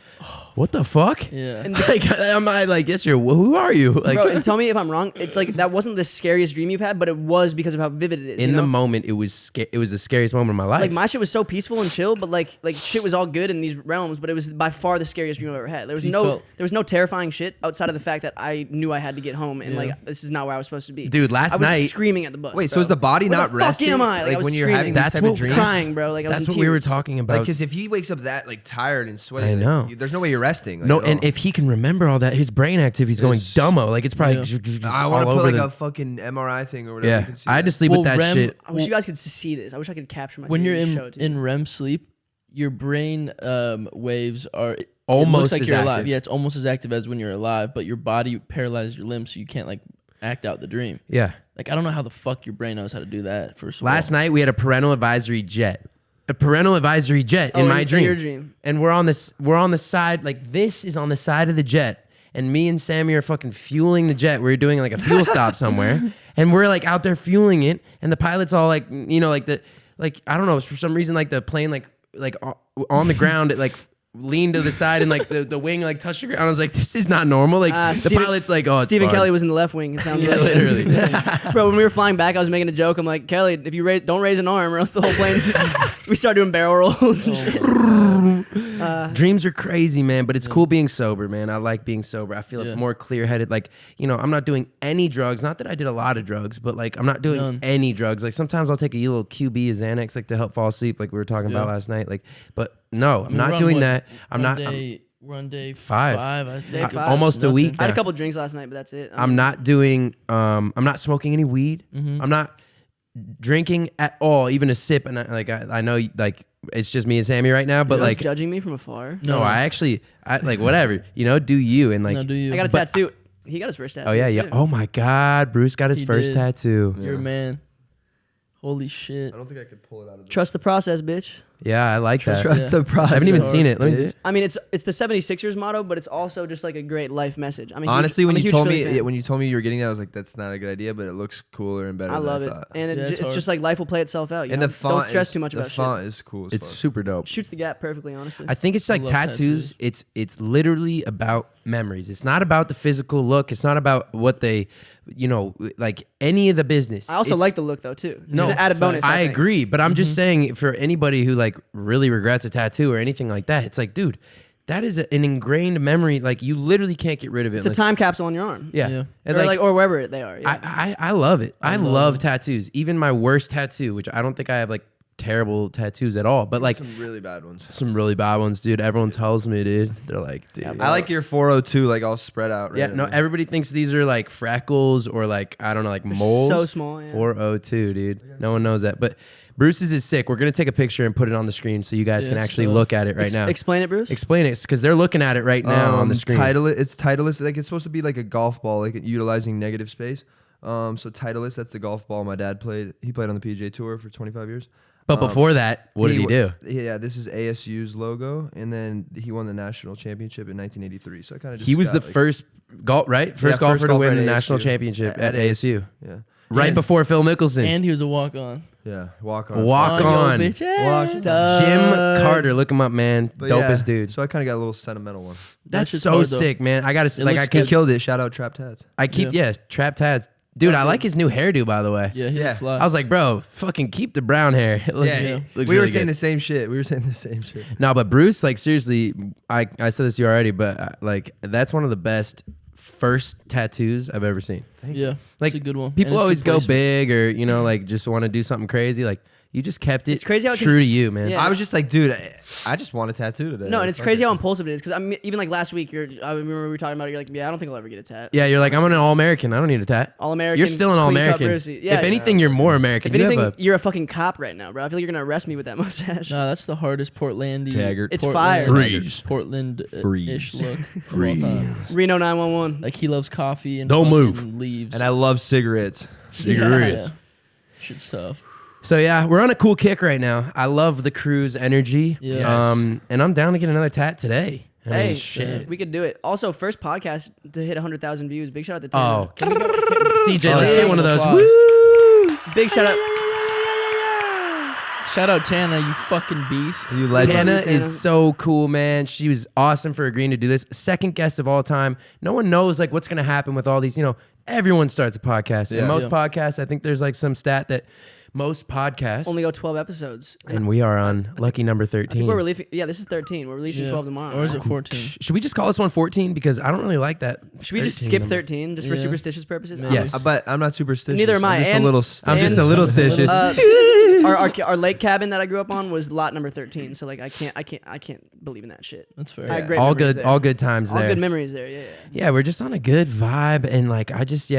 what the fuck?
Yeah.
And
Like, am I like, yes, who are you? Like,
Bro, and tell me if I'm wrong. It's like that wasn't the scariest dream you've had, but it was because of how vivid it is.
in
you
the
know?
moment, it was the scariest moment of my life.
Like my shit was so peaceful and chill, but like shit was all good in these realms, but it was by far the scariest dream I've ever had. There was
So you
no
felt-
there was no terrifying shit outside of the fact that I knew I had to get home and
Yeah.
like this is not where I was supposed to be.
Dude, last
I was
night-
screaming at the bus.
Wait, so
bro.
is the body
Where
not
the fuck
resting?
am I? Like, I was
when you're
screaming.
having
That's
these type
what
of dreams?
crying, bro. Like I was
That's
in
what we were
tears.
talking
Like,
about.
because if he wakes up that like tired and sweaty,
I
like,
know.
there's no way you're resting. Like,
No,
at
and
all.
if he can remember all that, his brain activity is going
It's-
dumbo. Like it's probably
I
all
want to put
over
like
the.
a fucking MRI thing or whatever.
Yeah,
you can see
I had to
that.
sleep
Well,
with that
REM
shit.
I wish you guys could see this. I wish I could capture my
When you're
dream and
in
show it to
in
you.
REM sleep, your brain waves are it
Almost
looks like
as
you're
active.
alive. Yeah, it's almost as active as when you're alive, but your body paralyzes your limbs, so you can't like act out the dream.
Yeah.
Like, I don't know how the fuck your brain knows how to do that, first of
Last
all.
night we had a parental advisory jet. A parental advisory jet in my dream.
your dream.
And we're on the side, like this is on the side of the jet. And me and Sammy are fucking fueling the jet. We're doing like a fuel stop somewhere. And we're like out there fueling it. And the pilot's all like, you know, like I don't know, for some reason, like the plane, like on the ground, it like leaned to the side and like the wing like touched the ground. I was like, this is not normal. Like the pilot's like, oh, it's
Stephen
fine.
Kelly was in the left wing. It sounds like
literally.
Bro, when we were flying back, I was making a joke. I'm like, Kelly, if you don't raise an arm, or else the whole plane's. We start doing barrel rolls. And shit.
Dreams are crazy, man, but it's cool being sober, man. I like being sober. I feel more clear-headed. Like, you know, I'm not doing any drugs. Not that I did a lot of drugs, but like I'm not doing any drugs. Like sometimes I'll take a little QB, a Xanax, like to help fall asleep, like we were talking about last night. Like, but no, I'm not doing that.
We're on day
5.
I think.
Almost a week.
I had
now.
a couple drinks last night, but that's it.
I'm not doing. I'm not smoking any weed. I'm not drinking at all, even a sip. And I know like it's just me and Sammy right now, but
You're
like
judging me from afar.
no, I like whatever, you know, do you and like
No, do you?
I got a tattoo. He got his first tattoo.
oh yeah.
too.
Oh my God, Bruce got his
He
first
did.
tattoo.
You're a man. Holy shit.
I don't think I could pull it out of the
Trust the process, bitch.
Yeah, I like that.
Trust the process.
I haven't even seen it. Let me see it.
I mean, it's the 76ers motto, but it's also just like a great life message. I mean,
Honestly, when
I'm a
you
huge
told
Philly
me
fan.
when you told me you were getting that, I was like, that's not a good idea, but it looks cooler and better.
I
than
love
I
it,
thought.
and
Yeah, it's
it's
hard.
just like life will play itself out. You
And
know?
the font
Don't stress
is,
too much about
the
shit.
font is cool. As
It's
fuck.
super dope.
Shoots the gap perfectly, honestly.
I think it's like
love
tattoos. It's literally about memories. It's not about the physical look. It's not about what they, you know, like any of the business.
I also
It's-
like the look though too.
No,
It's an added bonus.
I
think.
agree, but I'm just saying for anybody who like really regrets a tattoo or anything like that, it's like, dude, that is an ingrained memory. Like you literally can't get rid of it.
It's a time capsule on your arm.
Yeah,
Yeah.
And
Or like or wherever they are. Yeah.
I love it. I love
love
tattoos. Even my worst tattoo, which I don't think I have like terrible tattoos at all, but like
some really bad ones.
some really bad ones, dude. Everyone tells me, dude. They're like, dude.
I like your 402, like all spread out.
Yeah, no, everybody thinks these are like freckles or like, I don't know, like moles.
so small, yeah.
402, dude. No one knows that. But Bruce's is sick. We're going to take a picture and put it on the screen so you guys can
Yeah,
actually
so-
look at it right now.
Explain it, Bruce.
Explain it, because they're looking at it right now on the screen.
It's Titleist. Like it's supposed to be like a golf ball, like utilizing negative space. So Titleist, that's the golf ball my dad played. He played on the PGA Tour for 25 years.
But before that, what did he do?
Yeah, this is ASU's logo, and then he won the national championship in 1983. So I kind of
He was the first golfer
Yeah,
to
golfer
win
at
the national
ASU.
championship at ASU.
Yeah,
Right
And-
before Phil Mickelson.
And he was a walk on.
yeah, walk on.
Walk on.
Yo, bitch.
Jim Carter, look him up, man.
But
Dopest
yeah,
dude.
So I kind of got a little sentimental one.
That's
shit's
so
hard, though.
sick, man. I gotta
It
like
looks
I
He
keep
killed it. Shout out Trap Tats.
Trap Tads. Dude, I like his new hairdo, by the way.
Yeah, he
Yeah.
looked fly.
I was like, bro, fucking keep the brown hair. It looks,
Yeah,
looks
we were
really
saying
good.
the same shit.
No, but Bruce, like seriously, I said this to you already, but like that's one of the best first tattoos I've ever seen.
yeah,
Like
it's a good one.
People
And it's
always
good
go
placement.
big or like just want to do something crazy. Like you just kept it.
It's crazy how it
true
can-
to you, man.
Yeah.
I was just like, dude, I just want a tattoo today.
No, and it's
Fuck
crazy
it.
how impulsive it is. Because I mean, even like last week, I remember we were talking about it. You're like, yeah, I don't think I'll ever get a tat.
Yeah, you're like, I'm an All-American. I don't need a tat.
All-American,
You're still an
clean-cut
All-American.
Brucey. Yeah,
if anything, you're more American.
If
You
anything,
have a
you're a fucking cop right now, bro. I feel like you're gonna arrest me with that mustache.
No, that's the hardest Portlandy.
Taggart.
It's fire.
Freeze.
Portland-ish look of all
Freeze.
time.
Reno 911.
Like he loves coffee and
Don't
fucking
move.
leaves.
And I love cigarettes.
cigarettes.
Yeah. Shit's tough.
So yeah, we're on a cool kick right now. I love the cruise energy.
Yeah.
And I'm down to get another tat today. I mean,
Hey,
shit.
we could do it. Also, first podcast to hit 100,000 views. Big shout out to
Oh,
Tanner.
CJ,
Oh,
let's
yeah.
get one of those.
Applause.
Woo!
Big shout out.
Shout out Tana, you fucking beast.
You legend.
Tana
Tana.
is so cool, man. She was awesome for agreeing to do this. Second guest of all time. No one knows like what's gonna happen with all these. Everyone starts a podcast.
Yeah.
And most
Yeah.
podcasts, I think there's like some stat that most podcasts,
Only go 12 episodes.
and we are on lucky number
I think
13.
we're releasing. Yeah, this is 13. We're releasing 12 tomorrow.
Or is it 14?
Should we just call this one 14? Because I don't really like that.
Should we just
13
skip
number.
13 just for
Yeah.
superstitious purposes?
Maybe.
Yes.
But I'm not superstitious.
Neither am I,
I'm just
and-
a little.
I'm just a little stitious.
Our lake cabin that I grew up on was lot number 13. So like I can't believe in that shit.
That's fair.
I had great
all
memories
good,
there.
all good times
All
there.
good memories there. Yeah.
Yeah, we're just on a good vibe, and like I just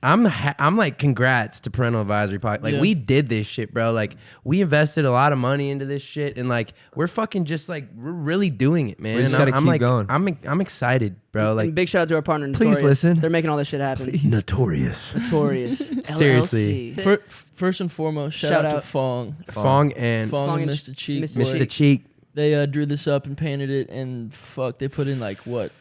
I'm like, congrats to Parental Advisory Podcast. Like,
Yeah.
we did this shit, bro. Like, we invested a lot of money into this shit, and like, we're fucking just like, we're really doing it, man.
We just
And
gotta
I'm
keep
like,
going.
I'm excited, bro.
And
Like,
big shout out to our partner,
Please
Notorious.
listen.
They're making all this shit happen.
notorious.
Notorious.
Seriously.
LLC.
First and foremost, shout
Shout
out
out.
to Fong.
Fong and
Fong and
and
Mr. Cheek.
Mr.
boy.
Mr. Cheek.
They drew this up and painted it, and fuck, they put in like what,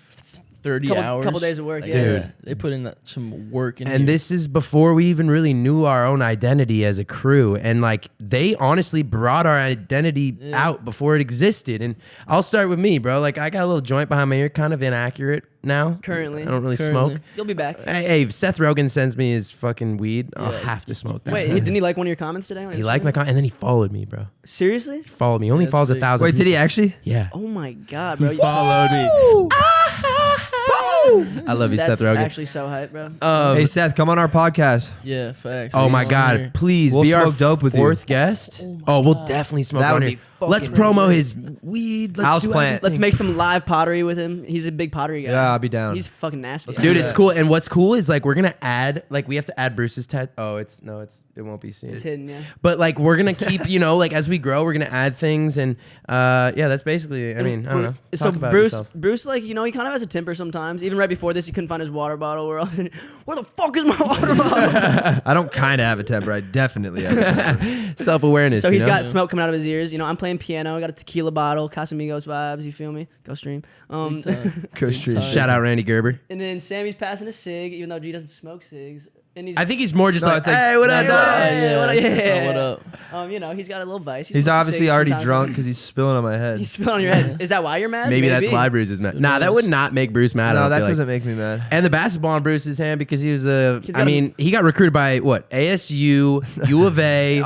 30 hours?
Couple days of work,
Like,
yeah.
Dude.
They put in some work in
And
here.
this is before we even really knew our own identity as a crew. And like, they honestly brought our identity out before it existed. And I'll start with me, bro. Like, I got a little joint behind my ear, kind of inaccurate now.
Currently.
I don't really
Currently.
smoke.
You'll be back.
Hey, if Seth Rogen sends me his fucking weed, I'll
Yeah.
have to smoke that.
Wait,
shit.
didn't he like one of your comments today? on
He liked my
Instagram?
comment, and then he followed me, bro.
Seriously?
He followed me. He only
That's
follows
big.
1,000
Wait, did he
people.
actually?
Yeah.
Oh my god, bro.
Followed me. I love you,
That's
Seth Rogen.
actually so hype, bro.
Hey Seth, come on our podcast.
Yeah, facts.
Oh my
He's on
God!
here.
Please
We'll
be our
smoke dope with you.
fourth guest. Oh, we'll definitely smoke
That
on
would
here.
be fucking
Let's promo his weed. Let's
House
do
plant.
everything.
Let's make some live pottery with him. He's a big pottery guy.
Yeah, I'll be down.
He's fucking nasty.
Dude,
Yeah.
it's cool. And what's cool is like we're gonna add we have to add Bruce's tat. Oh, it won't be seen.
It's hidden, yeah.
But like we're gonna keep like as we grow, we're gonna add things and yeah, that's basically. I mean, I don't know.
So
Talk about
Bruce,
yourself.
like he kind of has a temper sometimes. Even right before this, he couldn't find his water bottle. Where the fuck is my water bottle?
I don't kind of have a temper. I definitely have a temper.
Self-awareness.
So he's
you know?
got smoke coming out of his ears. I'm playing piano. I got a tequila bottle, Casamigos vibes. You feel me? Go stream.
Big time.
Go street.
Shout out Randy Gerber.
And then Sammy's passing a cig, even though G doesn't smoke cigs. And he's
I think he's more just
No,
like,
it's like-
hey, what up,
Yeah,
dog?
yeah, what up?
That's my
Yeah.
what up.
he's got a little vice. He
He's
smokes a
obviously
cig
already
sometimes.
drunk because he's spilling on my head.
He's spilling on your head. Is that why you're mad?
Maybe that's why Bruce is mad. Nah, that would not make Bruce mad. I
No,
don't
that
feel like.
doesn't make me mad.
And the basketball on Bruce's hand because he was
He's got
he got recruited by what? ASU, U of A,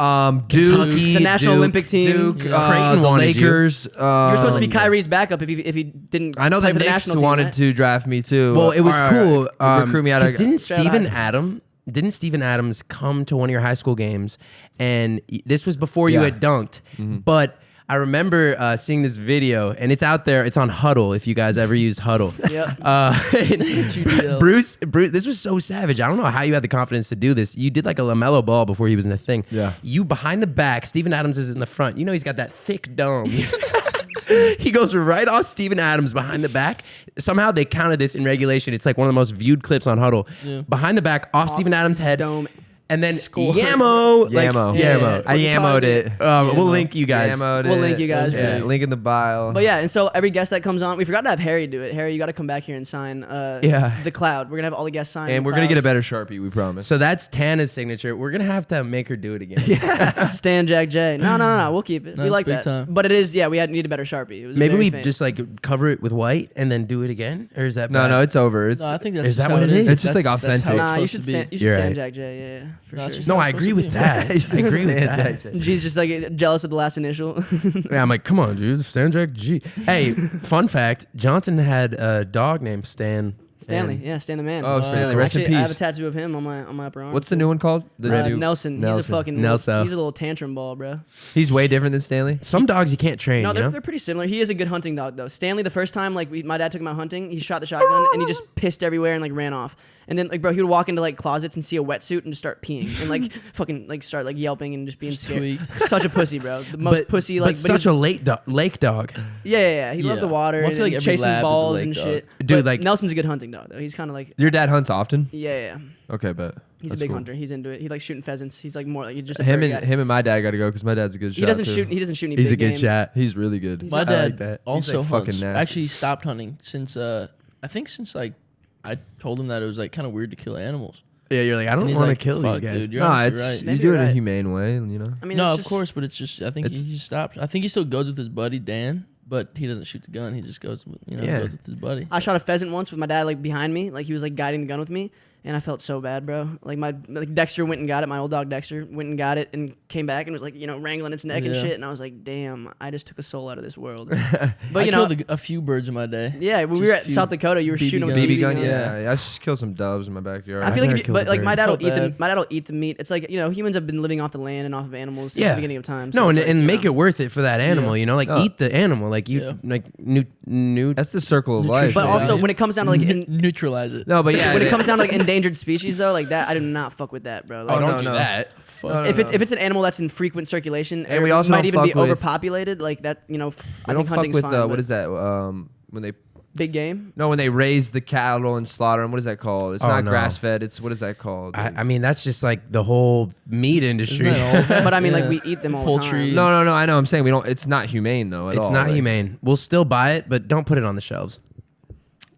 Duke,
Kentucky,
The National
Duke,
Olympic team.
Duke,
Creighton
the
wanted you.
Lakers.
You're supposed to be Kyrie's backup if he didn't.
I know
play
the
for the
Knicks
national team,
wanted
right?
to draft me too.
Well, it was
Or,
cool.
recruit me out
'cause
of.
Didn't Steven Adams come to one of your high school games? And this was before you
Yeah.
had dunked. But I remember seeing this video, and it's out there. It's on Huddle. If you guys ever used Huddle,
Yep.
HUDL.
Bruce, this was so savage. I don't know how you had the confidence to do this. You did like a LaMelo ball before he was in the thing.
Yeah.
You behind the back. Steven Adams is in the front. He's got that thick dome. He goes right off Steven Adams behind the back. Somehow they counted this in regulation. It's like one of the most viewed clips on Huddle.
Yeah.
Behind the back, off Steven Adams' head.
dome.
And then
Score.
Yammo. Like,
Yammo.
Yammo.
I yammoed it.
We'll link you guys.
Yammoed
We'll
it.
link you guys.
Yeah, link in the bio.
But yeah, and so every guest that comes on, we forgot to have Harry do it. Harry, you got to come back here and sign the cloud. We're gonna have all the guests sign.
And
the
we're gonna get a
clouds.
better Sharpie, we promise.
So that's Tana's signature. We're going to have to make her do it again.
Stan Jack J. No. We'll keep it.
No,
we
it's
like
big
that.
time.
But it is, yeah, need a better Sharpie. It was
Maybe
very
we
faint.
just like cover it with white and then do it again? Or is that
No,
bad?
no, it's over. It's
No, I think that's
Is
just
that
how
what it is?
It's just, like,
That's how
authentic.
it's
Nah, you
supposed
should
to be.
stand. You should
You're
Stan
right.
Jack J. Yeah, for
No, it's
sure.
just
No,
how
I
it's
agree
supposed
with
to be.
that. I agree with that.
G's just like jealous of the last initial.
Yeah, I'm like, come on, dude. Stan Jack G. Hey, fun fact: Johnson had a dog named Stan.
Stanley,
and-
yeah, Stan the man.
Oh, Stanley, rest in
Actually, I have a
peace.
tattoo of him on my upper arm.
What's the new one called? The new
Nelson. He's a fucking
Nelson.
He's a little tantrum ball, bro.
He's way different than Stanley.
Some dogs you can't train.
No,
you
they're,
know?
they're pretty similar. He is a good hunting dog though. Stanley, the first time my dad took him out hunting, he shot the shotgun and he just pissed everywhere and like ran off. And then like bro, he would walk into like closets and see a wetsuit and just start peeing and like fucking like start like yelping and just being scared.
Sweet.
Such a pussy, bro. The most pussy like.
but such a lake dog.
yeah. He loved the
Yeah.
water
Well, I
and,
feel like every
chasing
lab is a
balls
lake
and
dog.
shit.
Dude,
But
like-
Nelson's a good hunting dog though. He's kind of like
Your dad hunts often?
yeah.
Okay, but
He's a big hunter. He's into it. He likes shooting pheasants. He's like more like he's just a
Him
bird
and
guy.
him and my dad got to go because my dad's a good shot.
He doesn't
too.
shoot. He doesn't shoot any.
He's a
big
good
game.
shot.
He's really good.
My
I
dad
like that.
also
He's, like, fucking
hunts.
nasty.
Actually, stopped hunting since I think since like I told him that it was like kind of weird to kill animals.
Yeah, you're like, I
And
don't
he's
want to
like,
kill
"Fuck,
these guys.
dude, you're
No,
honestly
it's
right."
you
Maybe
do it
you're
in a
right.
humane way, you know.
I mean,
No,
it's
of
just-
course, but it's just I think
It's-
he stopped. I think he still goes with his buddy Dan, but he doesn't shoot the gun. He just goes,
Yeah.
goes with his buddy.
I shot a pheasant once with my dad like behind me, like he was like guiding the gun with me, and I felt so bad, bro. Like Dexter went and got it. My old dog Dexter went and got it and came back and was like wrangling its neck and
Yeah.
shit. And I was like, damn, I just took a soul out of this world.
I
But you know,
killed a few birds in my day.
yeah, when we
just
were at
few
South Dakota, you were
BB
shooting with
guns.
BB
BB
gun,
guns.
yeah. I just killed some doves in my backyard.
I feel like,
never
if you,
killed
but
a
like
bird.
my dad will
Felt
eat the
bad.
my dad will eat the meat. It's like humans have been living off the land and off of animals since
Yeah.
the beginning of time. So
No,
it's
and,
like,
and make it worth it for that animal.
Yeah.
Like
Oh.
eat the animal. Like you
Yeah.
like new.
That's the circle of life.
But
Nutrition
also
value.
when it comes down to like
Neutralize it.
no, but yeah,
when it comes down to like endangered species though, like that, I do not fuck with that, bro.
Oh,
Like,
don't
no,
do
no.
that.
Fuck.
if it's an animal that's in frequent circulation,
And we
or
also
might
don't
even be
fuck with-
overpopulated, like that, I
I
think
don't fuck
hunting's
with
fine.
what
but
is that? When they
big game?
when they raise the cattle and slaughter them. What is that called? It's
Oh,
not
no.
grass fed. It's what is that called?
I mean, that's just like the whole meat industry.
Isn't that all of that?
But I mean, like
Yeah.
we eat them all
Poultry.
the time.
no. I know. I'm saying we don't. It's not humane though. At
It's
all.
not
Like,
humane. We'll still buy it, but don't put it on the shelves.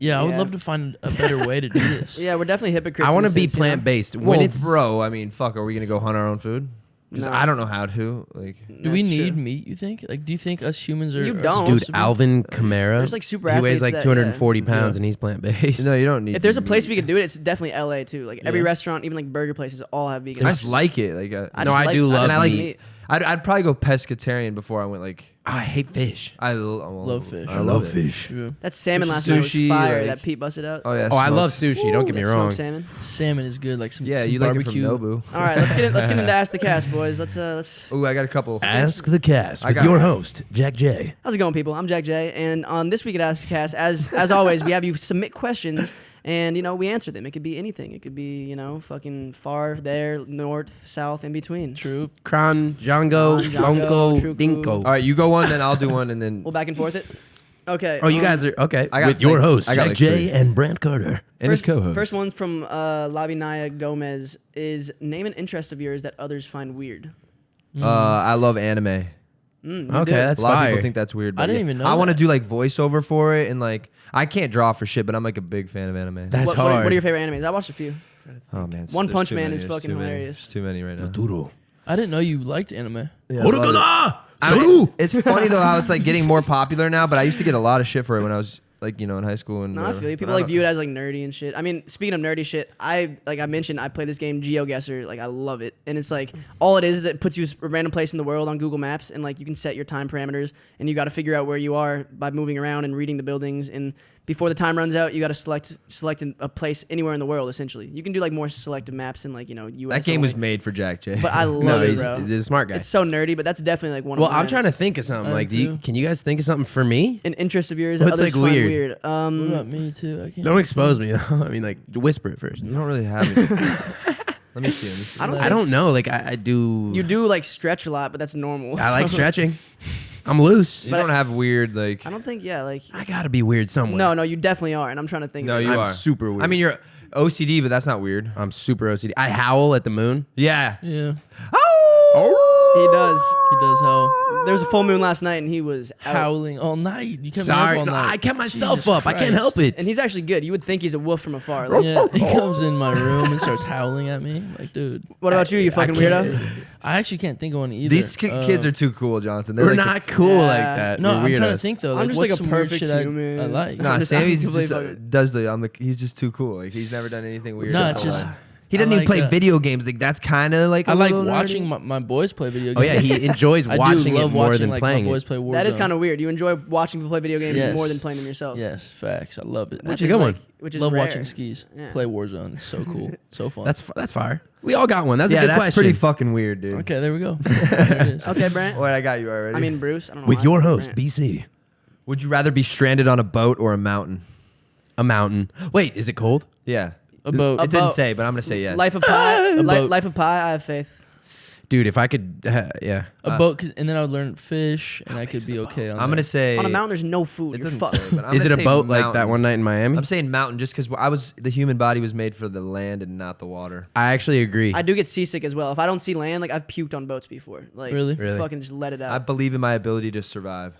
Yeah, I would
Yeah.
love to find a better way to do this.
Yeah, we're definitely hypocrites.
I want to
in
be
a sense, you know?
plant based. When
Well,
it's
bro. I mean, fuck. Are we gonna go hunt our own food? Because
No.
I don't know how to. Like,
Do we
That's
need
true.
meat, you think? Like, do you think us humans are...
You
are
don't.
supposed
dude,
to be-
Alvin Kamara.
There's like super
He weighs
athletes
like
that-
240 pounds
Yeah.
and he's plant based.
no, you don't need.
If there's a
to-
place we could do it, it's definitely LA too. Like every
Yeah.
restaurant, even like burger places, all have vegan.
I just like it. Like,
I
No,
just
I
like-
do love
just like
meat.
I'd probably go pescatarian before I went like.
I hate fish.
Love fish.
I
I love
it.
fish.
Yeah.
That salmon last
Sushi,
night was fire.
like-
That Pete busted out.
Oh yeah.
Oh, I
smoked.
love sushi. Don't get me
That smoked
wrong.
salmon.
Salmon is good, like some
Yeah,
some
you like it from
barbecue.
Nobu.
All right, let's get into Ask the Cast, boys. Let's
Oh, I got a couple.
Ask the Cast
I
with
got
your
it.
host, Jack J.
How's it going, people? I'm Jack J, and on this week at Ask the Cast, as always, we have you submit questions, and we answer them. It could be anything. It could be fucking far there, north, south, in between.
True.
Kran, Django,
Kran, Django,
Lonko,
Truku.
Dinko.
All right, you go one, then I'll do one, and then
We'll back and forth it. Okay.
Oh, you guys are okay.
I got
With your
like-
hosts,
I got
Jack
like
J
three.
and Brant Carter.
and his
first,
co-host.
First one from Labinaya Gomez is name an interest of yours that others find weird.
I love anime.
You
Okay,
do?
that's
a lot of
fire.
people think that's weird.
I
But
didn't
yeah.
even know
I want to
that.
do like voiceover for it, and like I can't draw for shit, but I'm like a big fan of anime.
That's
what,
hard.
What are your favorite animes? I watched a few.
oh man,
One
there's
Punch
too
Man
many,
is
there's
fucking
too many.
hilarious.
There's too many right now.
Duro.
I didn't know you liked anime.
Yeah, I love it. I mean, it's funny though how it's like getting more popular now, but I used to get a lot of shit for it when I was like in high school and.
No, I
whatever.
feel you.
But
People
I
like
don't-
view it as like nerdy and shit. I mean, speaking of nerdy shit, I mentioned I play this game GeoGuessr. Like I love it, and it's like all it is it puts you a random place in the world on Google Maps, and like you can set your time parameters, and you got to figure out where you are by moving around and reading the buildings. And before the time runs out, you got to select a place anywhere in the world. Essentially, you can do like more selective maps and like US.
That game
only.
was made for Jack J.
But I love
No,
it,
he's
bro.
a smart guy.
It's so nerdy, but that's definitely like one.
Well,
of
I'm trying to think of something.
I
Like,
do.
can you guys think of something for me?
an interest of yours.
What's,
That others
like,
find
weird?
What about me too? I can't.
Don't expose me though. I mean, like, whisper it first.
you don't really have it. Let me see.
I don't know. Like, I do.
You do like stretch a lot, but that's normal.
I like
so-
stretching. I'm loose.
You don't have weird like.
I don't think like.
I gotta be weird somewhere.
No, you definitely are, and I'm trying to think.
No,
of it.
you
I'm
are
super weird.
I mean, you're OCD, but that's not weird.
I'm super OCD. I howl at the moon.
Yeah.
Yeah,
He does.
he does howl.
There was a full moon last night, and he was out.
Howling all night. You kept
Sorry,
me up
no,
all night.
I kept myself
Jesus
up. I can't
Christ.
help it.
And he's actually good. You would think he's a wolf from afar. Like,
Yeah, he comes in my room and starts howling at me. Like, dude,
what about you? You fucking
can't-
weirdo.
I actually can't think of one either.
These kids are too cool, Johnson. They're
We're
like
not cool like
Yeah.
that.
No,
We're
I'm trying to
weirdos.
think though.
I'm
Like,
just
what's
like a
some weird
perfect
shit
human.
I like.
Nah,
I'm just
Sammy's
actively
just
fucking-
does the. He's just too cool. Like he's never done anything weird.
No,
his
it's
whole
just
life. He doesn't
I
even
like
play
that.
video games. Like that's kind of like.
I
a
like
little
watching
nerdy.
my boys play video games.
Oh yeah, he enjoys
I
watching
do
it
love
more
watching
than
like
playing
my boys
it.
play Warzone.
That is kind of weird. You enjoy watching people play video games
Yes.
more than playing them yourself.
Yes, facts. I love it.
That's
Which
a
is
good
like-
one.
Which is
Love
rare.
watching skis.
Yeah.
Play Warzone. It's so cool. So fun.
That's fire. We all got one. That's a
Yeah,
good
that's
question.
pretty fucking weird, dude.
okay. There we go. There it is.
Okay, Brent.
Wait, I got you already.
I mean, Bruce. I don't know.
With
why.
your host,
Brent.
BC.
would you rather be stranded on a boat or a mountain?
A mountain. Wait, is it cold?
Yeah.
A boat.
A
It didn't
boat.
say, but I'm gonna say yes.
Life of Pi.
A boat.
Life of Pi. I have faith.
Dude, if I could, yeah.
A boat, and then I would learn fish, and I could be okay on
I'm
that.
gonna say
On a mountain, there's no food.
It
You're
doesn't
fucked.
say, but I'm
Is it
gonna
a
say
boat like that
mountain.
one night in Miami?
I'm saying mountain just because the human body was made for the land and not the water.
I actually agree.
I do get seasick as well. If I don't see land, like I've puked on boats before. Like
Really?
Really?
fucking just let it
I
out.
believe in my ability to survive.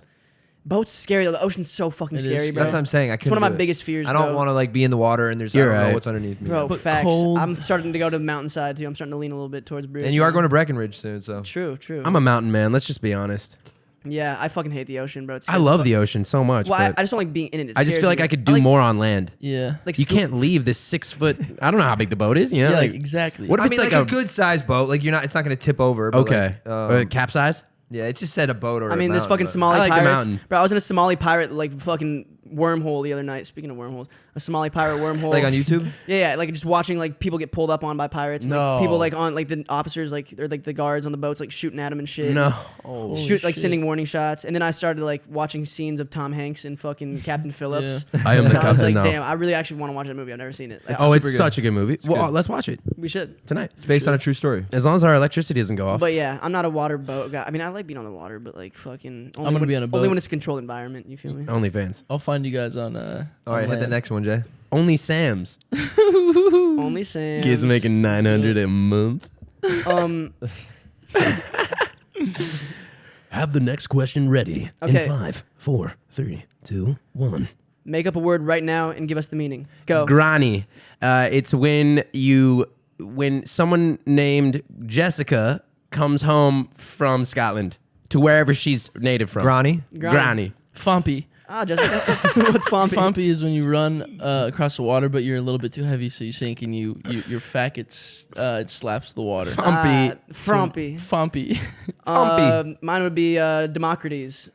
Boats scary though. The ocean's so fucking
It is
scary,
scary.
bro.
That's what I'm saying. I
It's one of
couldn't
my
do it.
biggest fears.
I don't
bro.
want to like be in the water and there's I
You're
don't know
right.
what's underneath me.
Bro,
But
facts.
cold.
I'm starting to go to the mountainside too. I'm starting to lean a little bit towards Bruce.
And you are going to Breckenridge soon, so
True, true.
I'm a mountain man. Let's just be honest.
Yeah, I fucking hate the ocean, bro. It
I
scares
love
fuck-
the ocean so much.
Well, I
but
just don't like being in it. It
I just
scares
feel like
me.
I could do more on land.
Yeah.
Like
You
scoop-
can't leave this 6 foot. I don't know how big the boat is. You know,
Yeah,
like
exactly.
What if
I
it's
mean,
like,
like a good sized boat. Like it's not going to tip over. But
okay,
like,
capsize?
yeah, it just said a boat or.
I
a
mean, there's
mountain,
fucking
but-
Somali
I like the
pirates.
mountain.
Bro, I was in a Somali pirate like fucking wormhole the other night. Speaking of wormholes, a Somali pirate wormhole.
Like on YouTube?
Yeah, like just watching like people get pulled up on by pirates. And, like,
No.
people like on like the officers like or like the guards on the boats like shooting at them and shit.
No.
Holy
Shoot like
shit.
sending warning shots, and then I started like watching scenes of Tom Hanks and fucking Captain Phillips.
I am
And
the
I was
captain
like,
now.
damn, I really actually want to watch that movie. I've never seen it. Like,
Oh, it's
super good.
such a good movie. Well,
good.
let's watch it
we should.
tonight.
It's based on a true story.
As long as our electricity doesn't go off.
But yeah, I'm not a water boat guy. I mean, I like being on the water, but like fucking. Only
gonna
when,
be on a
Only
boat.
when it's a controlled environment. You feel me?
OnlyFans.
I'll find you guys on.
All right, hit the
land.
next one, Jay.
Only Sam's.
Only Sam.
Kids making $900 a month. Have the next question ready.
Okay.
In 5, 4, 3, 2, 1.
Make up a word right now and give us the meaning. Go.
Granny. It's when someone named Jessica comes home from Scotland to wherever she's native from.
Granny?
Granny.
Fompy.
Ah, Jessica. What's Fompy?
Fompy is when you run across the water, but you're a little bit too heavy, so you sink and your fat gets it slaps the water.
Fompy.
Frompy.
Fompy.
Mine would be Democrates.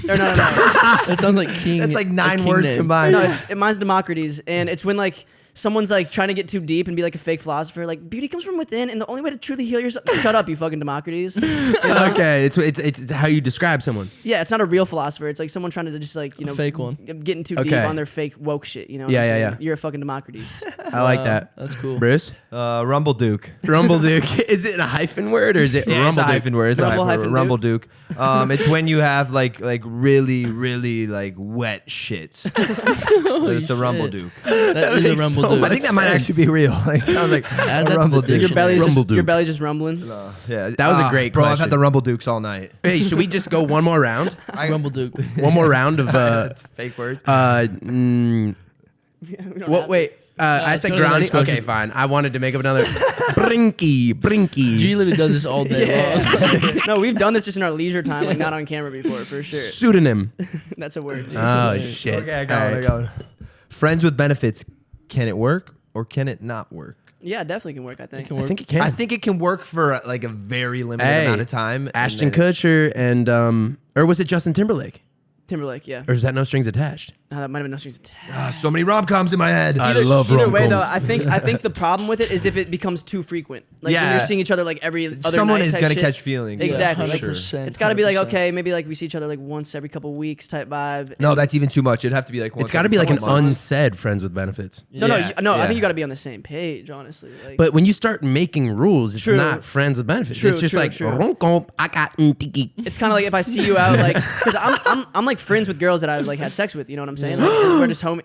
Or no.
That sounds like king.
That's like
a
9
king
words
name.
combined.
No, mine's Democrates, and it's when like someone's like trying to get too deep and be like a fake philosopher. Like beauty comes from within, and the only way to truly heal yourself. Shut up, you fucking Democrates.
Okay, it's how you describe someone.
Yeah, it's not a real philosopher. It's like someone trying to just like
A fake one.
getting too deep
Okay.
on their fake woke shit. You know? What
Yeah,
I'm
yeah,
saying?
yeah.
You're a fucking Democrates.
I like that.
That's cool.
Bruce?
Rumble Duke.
Rumble Duke. Is it a hyphen word or is it
Yeah,
Rumble
it's a
Duke?
hyphen word. It's a
Rumble
hyphen
hyphen
word. Rumble Duke. It's when you have like really like wet shits. It's a Rumble
shit.
Duke.
That is a
makes
rumble
so
dude.
much
I think that might
sense.
actually be real. Like, it sounds like
Add that to
a Rumble
the
Duke.
Your belly's
Rumble
just your
Duke.
belly's just rumbling.
Yeah,
That was a great
bro. I've
question.
had the Rumble Dukes all night.
Hey, should we just go one more round?
Rumble Duke.
One more round of
Fake words.
We don't
what?
have-
Wait. I
let's
said
go to the
Granny.
next question.
Okay, fine. I wanted to make up another. Brinky.
G literally does this all day long.
Yeah. No, we've done this just in our leisure time, like not on camera before, for sure.
Pseudonym.
That's a word. dude.
Oh shit.
Okay, I got it. Friends with benefits. Can it work or can it not work?
Yeah, it definitely can work. I
It
think.
can
I
work.
think it can.
I think it can work for like a very limited
Hey,
amount of time. and
Ashton
then it's-
Kutcher and or was it Justin Timberlake?
Timberlake, yeah.
Or is that No Strings Attached?
That might have been no strings attached.
So many rom-coms in my head.
Either
way, though,
rom-coms.
I think the problem with it is if it becomes too frequent. Like when
Yeah.
you're seeing each other like every other
Someone
night
is
type
gonna
shit.
catch feelings.
Exactly.
Yeah, for sure.
100%.
It's got to be like
100%.
okay, maybe like we see each other like once every couple weeks type vibe.
No, that's even too much. It'd have to be like once
It's got to be
every
like an
couple months.
unsaid friends with benefits.
No,
Yeah.
no, I
Yeah.
think you got to be on the same page, honestly. Like,
But when you start making rules, it's
True.
not friends with benefits.
True,
it's just
true,
like
true.
"Ronco, I got tiki."
it's kind of like if I see you out, like, because I'm like friends with girls that I've like had sex with. You know what I'm saying? Like, and we're just homie.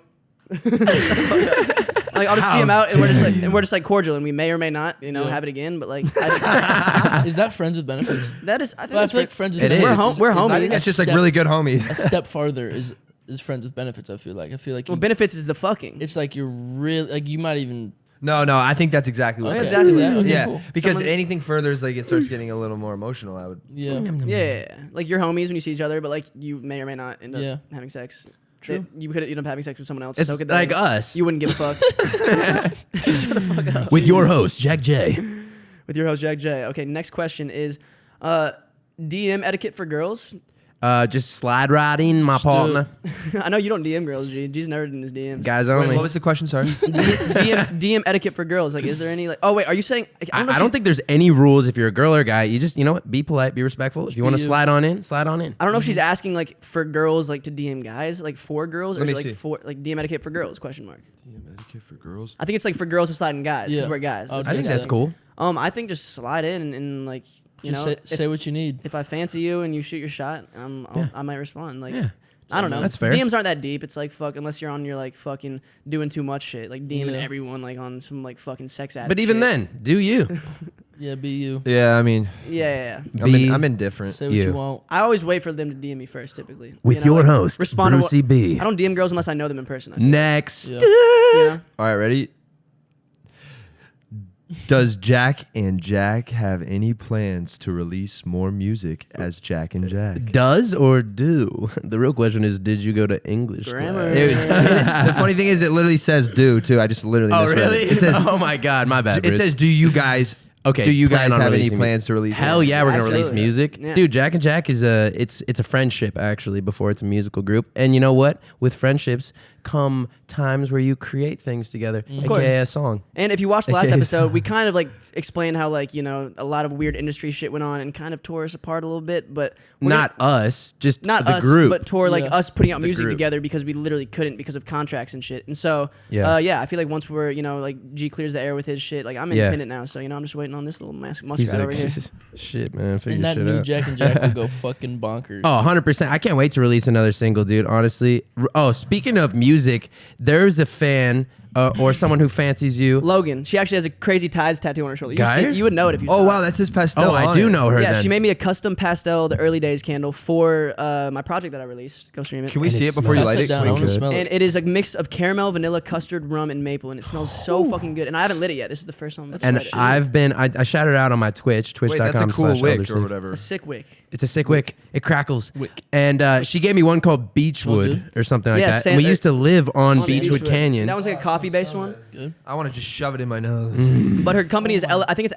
Like I'll just see him out, and we're just like cordial, and we may or may not,
Yeah.
have it again. But like, I
Is that friends with benefits?
think that is, I think
Well, I
that's
feel like friends with
It
benefits.
is.
We're
is
homies.
like
I think
a
that's just like
step-
really good homies.
A step farther is friends with benefits. I feel like
well, benefits is the fucking.
it's like you're really like you might even
No, I think that's exactly what
Okay.
it is.
Exactly.
Is that- okay,
Yeah,
cool.
because
Someone-
anything further is like it starts getting a little more emotional. I would.
yeah.
Yeah, like you're homies when you see each other, but like you may or may not end up
Yeah.
having sex.
True.
You could end up having sex with someone else.
It's
so could
like
they.
us
You wouldn't give a fuck.
with your host Jack J.
With your host Jack J. Okay, next question is, DM etiquette for girls.
Just slide right in, my partner.
I know you don't DM girls, G. G's never in his DM.
Guys
Wait,
only.
what was the question? Sorry.
DM etiquette for girls. Like, is there any like? Oh wait, are you saying? Like,
I
know if
don't
she's-
think there's any rules if you're a girl or a guy. You just, you know what? Be polite, be respectful. If you want to
be you.
slide on in, slide on in.
I don't know if she's asking like for girls like to DM guys, like for girls, or
Let
is it
me
like
see.
for like DM etiquette for girls? Question mark.
etiquette for girls.
I think it's like for girls to slide in guys because
Yeah.
we're guys.
I would
I think
Yeah.
that's cool.
I think just slide in and like you
Just
know
say what you need.
if I fancy you and you shoot your shot,
Yeah.
I might respond. Like,
Yeah.
I don't know.
That's fair.
DMs aren't that deep. It's like fuck, unless you're on your like fucking doing too much shit, like DMing
Yeah.
everyone like on some like fucking sex addict.
But even
shit.
then, do you?
Yeah, be you.
Yeah, I mean,
yeah.
I'm indifferent.
Say what
You.
you want.
I always wait for them to DM me first, typically.
With
You know,
your
like,
host,
respond to
Brucey B.
I don't DM girls unless I know them in person. I feel.
Next.
Yeah.
You know?
All right, ready? Does Jack and Jack have any plans to release more music as Jack and Jack?
Does or do? The real question is, did you go to English
Grammar.
class?
The funny thing is, it literally says "do" too. I just literally.
Oh,
misread
really?
It, it says.
Oh, my God. My bad,
It
Bruce.
says, "Do you guys?
Okay,
Do you
plan
guys
on
have any
releasing
plans to release?"
Hell
more?
yeah, we're gonna release
Absolutely.
music,
Yeah.
dude. Jack and Jack is it's a friendship actually before it's a musical group. And you know what? With friendships come times where you create things together,
course.
aka a song.
And if you watched the last
Okay.
episode, we kind of like explained how like, you know, a lot of weird industry shit went on and kind of tore us apart a little bit, but we're
Not us, just
not
the
us,
group.
but tore like
Yeah.
us putting out
The
music
group.
together because we literally couldn't because of contracts and shit. And so,
Yeah.
I feel like once we're, you know, like G clears the air with his shit, like I'm
Yeah.
independent now, so you know I'm just waiting on this little
He's
muskrat over here.
like, shit, man, figure
And that
shit
new
out.
Jack and Jack will go fucking bonkers.
Oh, 100%. I can't wait to release another single, dude, honestly. Oh, speaking of music, there's a fan or someone who fancies you.
Logan, she actually has a crazy Tides tattoo on her shoulder.
Guy?
You would know it if you
Oh
saw
wow,
it.
that's his pastel.
Oh, I
on
do
it.
know her
Yeah,
then.
she made me a custom pastel, the early days candle for my project that I released. Go stream it.
Can we
And
see
it
it before you
smells
light
Pass
it?
down. I want to
good.
smell
And
it.
it is a mix of caramel, vanilla, custard, rum, and maple, and it smells so fucking good. And I haven't lit it yet. This is the first time.
And
lit it.
I shouted out on my Twitch,
Wait, that's a cool
twitch.com/eldersnakes.
wick or whatever.
a sick wick.
It's a sick wick. It crackles.
Wick.
And she gave me one called Beechwood
good.
or something like
Yeah,
that. And we used to live on
On
Beechwood Canyon.
That one's like a coffee-based one.
Good.
I want to just shove it in my nose.
But her company is I think it's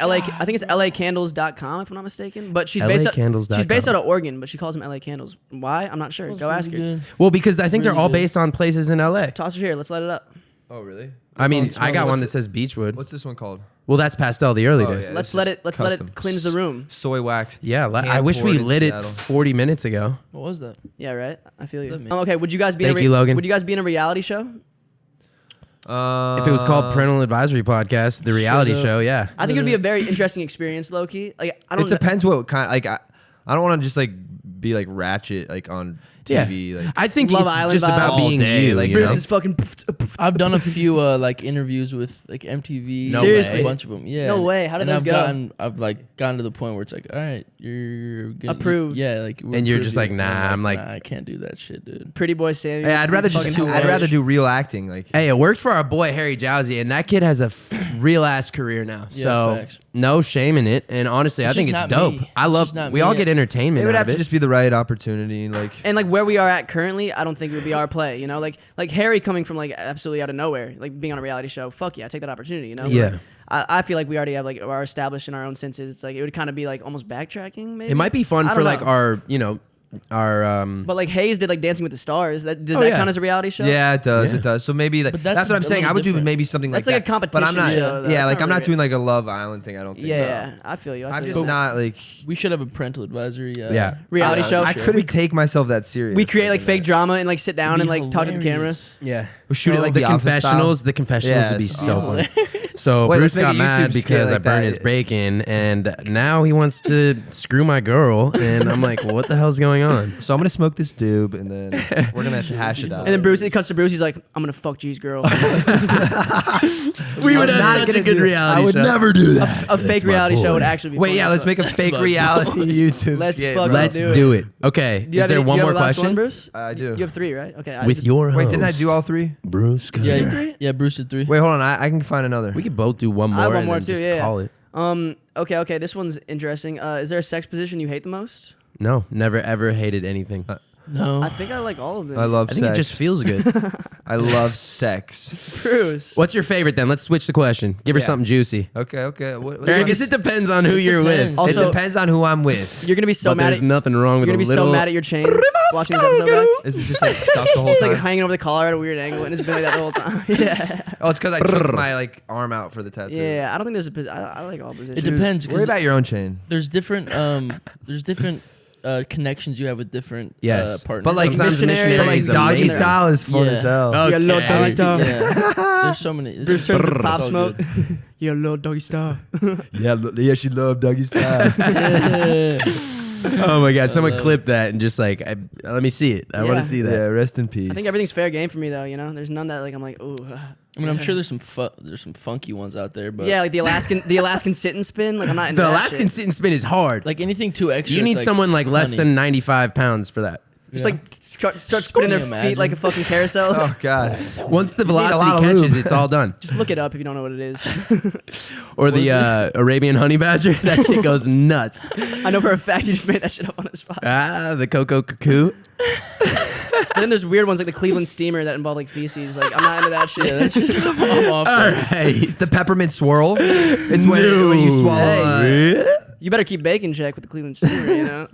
LAcandles.com if I'm not mistaken. But she's based
LAcandles.com.
she's based out of Oregon, but she calls them LA Candles. Why? I'm not sure.
Smells
Go ask her.
really good.
Well, because I think they're
Really
all
good.
based on places in LA.
Toss her here. Let's light it up.
Oh really?
I mean,
What's
I got
what's
one
it-
that says Beechwood.
What's this one called?
Well, that's pastel the early
Oh,
days.
yeah.
Let's
it's
let
just
it let
custom.
it cleanse the room.
Soy wax.
Yeah, I
Hand
wish we
poured in
lit it
Seattle.
40 minutes ago.
What was that?
Yeah, right. I feel you.
Let me-
Okay, would you guys be
Thank
in a
you, Logan.
Would you guys be in a reality show?
If it was called Parental Advisory Podcast, the reality
up.
show, yeah.
I think it would be a very interesting experience, low key. Like I don't
It depends what kind. Like I don't want to just like be like ratchet like on TV. Like
I think
Love
it's
Island
just about
vibes.
being
All day,
you.
like,
you
Bruce
know?
is fucking.
I've done a few like interviews with like MTV.
No
Seriously?
A bunch of them. Yeah.
No way. How did
And
those go?
I've like gotten to the point where it's like, all right, you're gonna,
Approved.
Yeah, like
And you're just like,
And
nah, I'm like-
nah, I can't do that shit, dude.
Pretty boy Sammy.
Hey, I'd rather just
Fucking
I'd rather
hilarious.
do real acting. Like
Hey, it worked for our boy Harry Jowsey, and that kid has a real ass career now.
Yeah,
So
facts.
no shame in it. And honestly,
It's
I think
just
it's
not
dope.
me.
I
It's
love.
just not
We
me.
all get entertainment.
it would
out
have
of
to
it.
just be the right opportunity. Like
And like where we are at currently, I don't think it would be our play. You know, like Harry coming from like absolutely out of nowhere, like being on a reality show. Fuck yeah, take that opportunity. You know.
Yeah.
I feel like we already have like are established in our own senses. It's like it would kind of be like almost backtracking. Maybe
It might be fun
I
for
don't
like
know.
our, our.
But like Hayes did like Dancing with the Stars. Does
Oh,
that
yeah.
count as a reality show?
yeah, it does.
Yeah.
It does. So maybe like
But
that's
that's
what I'm
a
saying.
little
I would do
different.
maybe something
That's
like
like a
that. But I'm not.
competition show, though.
Yeah,
That's
like
not
I'm not
really-
doing like a Love Island thing. I don't think.
Yeah, I feel you. I
I'm
feel
just
you.
not like
We should have a parental advisory.
Yeah.
Reality show.
I couldn't take myself that serious.
We create like
in
fake
that.
drama and like sit down and
Be
like talk to the camera.
hilarious.
Yeah.
We'll shoot it like
the
The Office
confessionals.
style.
The confessionals
Yeah,
would be
it's
so
awesome.
fun. So
Wait,
Bruce
let's make
got
a
mad
YouTube skit
because I
like
burned
that.
his bacon, and now he wants to screw my girl. And I'm like, well, what the hell's going on?
So I'm gonna smoke this doob, and then we're gonna have to hash it out.
And then Bruce, it cuts to Bruce. He's like, "I'm gonna fuck G's girl."
We would
I'm
have
not
such a
gonna
good
do-
reality
I would
show.
never do that.
A fake
my
reality show
boy.
would actually be.
Wait,
fun
yeah,
as
let's
fuck.
make a fake
my
reality YouTube.
Let's
skit,
fucking
bro.
Let's
do it.
do it. Okay.
Do you
Is
have
there
any-
one
do you
more
have a last
question?
one, Bruce?
I do.
You have three, right? Okay. I
With
did-
your
Wait,
host,
didn't I do all three?
Bruce?
Yeah,
Gunner.
three?
yeah. Bruce did 3.
Wait, hold on. I can find another.
We could both do one more.
I have one
and
more
then
too.
just
Yeah.
Call it.
Okay. This one's interesting. Is there a sex position you hate the most?
No, never ever hated anything.
No.
I think I like all of them.
I love
I think
sex.
it just feels good.
I love sex.
Bruce.
What's your favorite then? Let's switch the question. Give her
Yeah.
something juicy.
Okay. What
I guess it depends on who
It
you're
depends.
with.
it
Also-
depends on who I'm with.
You're gonna be so
but
mad
there's
at.
nothing wrong
You're
with
gonna
a
be
little.
so mad at your chain watching this episode back.
Is it just like stuck the whole
Just
time?
like hanging over the collar at a weird angle, and it's been like that the whole time. Yeah.
Oh, it's because I took my like arm out for the tattoo.
Yeah. I don't think there's a. I like all positions.
It depends.
Worry
'cause
about your own chain.
there's different connections you have with different
Yes.
partners.
But like
Sometimes
missionary,
missionary
but, like,
is
doggy
amazing.
style is fun
Yeah.
as hell.
Okay.
Yeah, little
I
doggy
like
style.
yeah. There's so many.
Bruce turns to
It's
pop
all
smoke.
good.
Yeah, little doggy style.
Yeah, she loved doggy style.
Yeah.
Oh my god! Someone clip that and just like, let me see it. I want
Yeah.
to see that.
yeah, rest in peace.
I think everything's fair game for me though. You know, there's none that like I'm like, ooh.
I mean, I'm sure there's some funky ones out there, but
Yeah, like the Alaskan sit and spin. Like I'm not into
The
that
Alaskan
shit.
sit and spin is hard.
like anything too extra.
You
it's
need
like
someone like less
funny.
than 95 pounds for that.
Just
Yeah.
like start spinning their
Can you
feet
imagine?
like a fucking carousel.
Oh god.
Once the
need a lot
velocity
of
catches,
lube.
it's all done.
Just look it up if you don't know what it is.
Or the Arabian honey badger. That shit goes nuts.
I know for a fact you just made that shit up on the spot.
Ah, the cocoa cuckoo.
And then there's weird ones like the Cleveland steamer that involve like feces. Like I'm not into that shit.
Yeah, that's just I'm off
All
that.
right.
The peppermint swirl. It's when you swallow.
Hey.
You better keep Bacon check with the Cleveland Steamer, you know?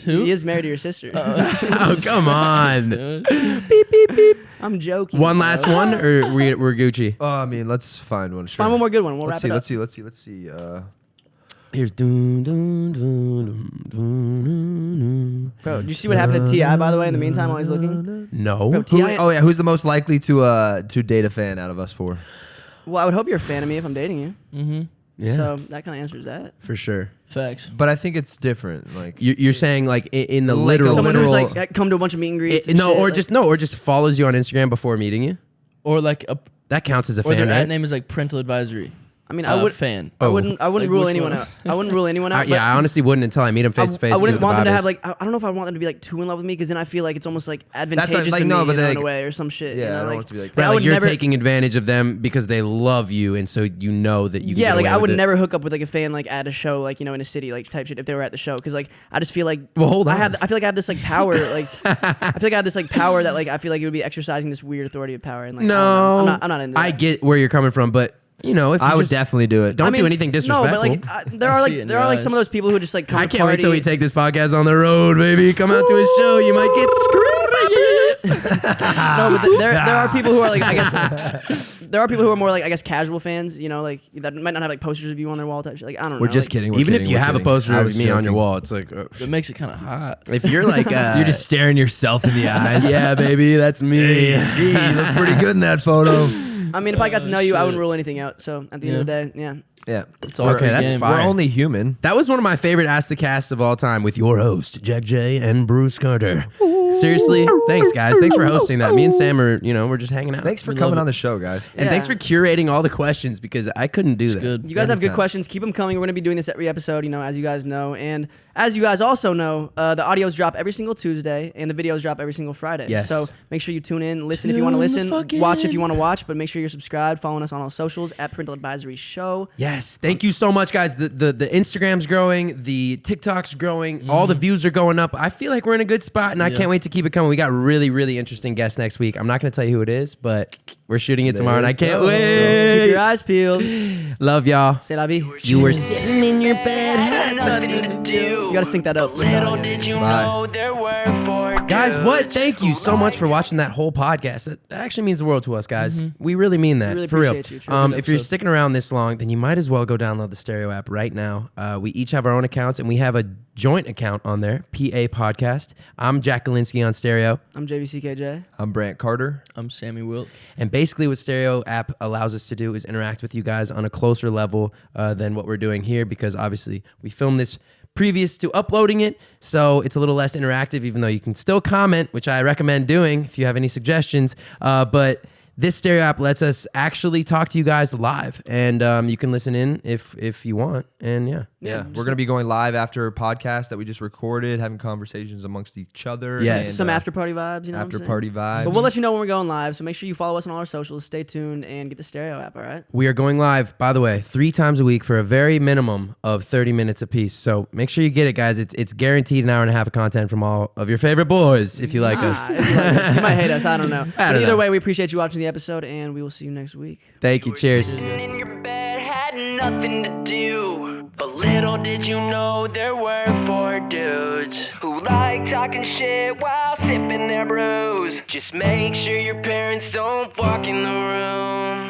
Who?
He is married to your sister.
Oh, come on.
Beep, beep, beep.
I'm joking.
One
bro.
last one, or we're Gucci?
Oh, I mean, let's find one.
Find one more good one. We'll wrap it up.
Let's see.
Here's dun, dun, dun, dun, dun.
Bro, did you see what happened to T.I., by the way, in the meantime while he's looking?
No.
Bro, T.I.
Oh yeah, who's the most likely to date a fan out of us four?
Well, I would hope you're a fan of me if I'm dating you.
Mm-hmm.
Yeah,
So that kind of answers that.
for sure.
Facts.
But I think it's different. Like
You're saying like in the
Like a
literal.
Someone who's
literal-
like come to a bunch of meet and greets. and
no,
shit,
or
like-
just follows you on Instagram before meeting you.
Or like a,
That counts as a
or
fan,
their
right?
ad name is like parental advisory.
I mean, I would.
fan.
I
Oh.
wouldn't
Like,
rule
which
anyone
one?
out. I wouldn't rule anyone out.
Yeah, I honestly wouldn't until I meet him face to face.
I wouldn't
see what
want
the
them to
vibe
have
is.
like. I don't know if I want them to be like too in love with me because then I feel like it's almost like advantageous
like,
to
no,
me
but
you know, in
like-
a way or some shit.
yeah,
you know,
I don't
like,
want it to be like
like,
that.
Right,
I
like
would
you're
never.
taking advantage of them because they love you, and so you know that you. Can
Yeah,
get
like
away
I
with
would
it.
never hook up with like a fan like at a show like in a city like type shit if they were at the show because like I just feel like
Well, hold on.
I feel like I have this like power like I feel like I have this like power that like I feel like it would be exercising this weird authority of power and like I don't know.
No,
I'm not into that.
I get where you're coming from, but you know, if you
I would
just
definitely do it.
don't
I mean,
do anything disrespectful.
No, but like there
I
are
see it
like
in
there
your
are like
eyes.
some of those people who just like come
I
to
can't wait till we
party.
take this podcast on the road, baby. Come out to a show, you might get screwed by this.
No, but there are people who are like I guess there are people who are more like I guess casual fans, you know, like that might not have like posters of you on their wall type shit. Like I don't know.
We're just
like,
kidding.
Even if you have a poster of me on your wall, it's like
It makes it kind of hot.
if you're like
you're just staring yourself in the eyes.
yeah, baby, that's me.
Hey, you look pretty good in that photo.
I mean, if I got to know you, I
shit.
wouldn't rule anything out. So at the end of the day, yeah.
Yeah,
It's all
Okay,
free
that's
game.
fine.
we're only human.
That was one of my favorite Ask the Cast of all time with your host, Jack J and Bruce Carter. Seriously, thanks guys. Thanks for hosting that. Me and Sam are, we're just hanging out.
Thanks for
We
coming
love
on the show, guys.
And thanks for curating all the questions because I couldn't do
It's
that.
good.
You guys have good
Anytime.
questions. Keep them coming. We're going to be doing this every episode, as you guys know. And as you guys also know, the audios drop every single Tuesday and the videos drop every single Friday.
Yes.
So make sure you tune in, listen if you want to
Tune the
listen,
fuck
watch if
in.
you want to watch, but make sure you're subscribed, following us on all socials at Parental Advisory Show.
Yes, thank you so much, guys. The Instagram's growing, the TikTok's growing, all the views are going up. I feel like we're in a good spot, and I
Yeah.
can't wait to keep it coming. We got really, really interesting guests next week. I'm not going to tell you who it is, but we're shooting it tomorrow, and I can't
Keep
wait.
your eyes peeled.
Love y'all.
C'est la vie.
You were sitting in your bed, had
nothing to do.
You got to sync that up.
Little did you
Bye.
know there were 4
Guys, what?
dudes
Thank you
who
so much for
liked
watching that whole podcast. That actually means the world to us, guys. We really mean that.
We really
for real.
appreciate you. It's a really good
If you're
episode.
sticking around this long, then you might as well go download the Stereo app right now. We each have our own accounts, and we have a joint account on there, PA Podcast. I'm Jack Galinsky on Stereo.
I'm JVCKJ.
I'm Brant Carter.
I'm Sammy Wilk.
And basically what Stereo app allows us to do is interact with you guys on a closer level than what we're doing here because obviously we filmed this previous to uploading it, so it's a little less interactive even though you can still comment, which I recommend doing if you have any suggestions. But this Stereo app lets us actually talk to you guys live, and you can listen in if you want. And
Yeah, we're gonna be going live after a podcast that we just recorded, having conversations amongst each other.
Yes.
and,
Some after party vibes, what I'm
after
saying?
party vibes.
But we'll let you know when we're going live, so make sure you follow us on all our socials, stay tuned, and get the Stereo app, all right?
we are going live, by the way, 3 times a week for a very minimum of 30 minutes apiece. So make sure you get it, guys. It's guaranteed an hour and a half of content from all of your favorite boys if you like us.
If you like us. You might hate us, I don't know. But
don't
either
know.
way, we appreciate you watching the episode, and we will see you next week.
Thank you. Cheers.
Sitting in your bed, had nothing to do. But little did you know there were 4 dudes who like talking shit while sipping their brews. Just make sure your parents don't walk in the room.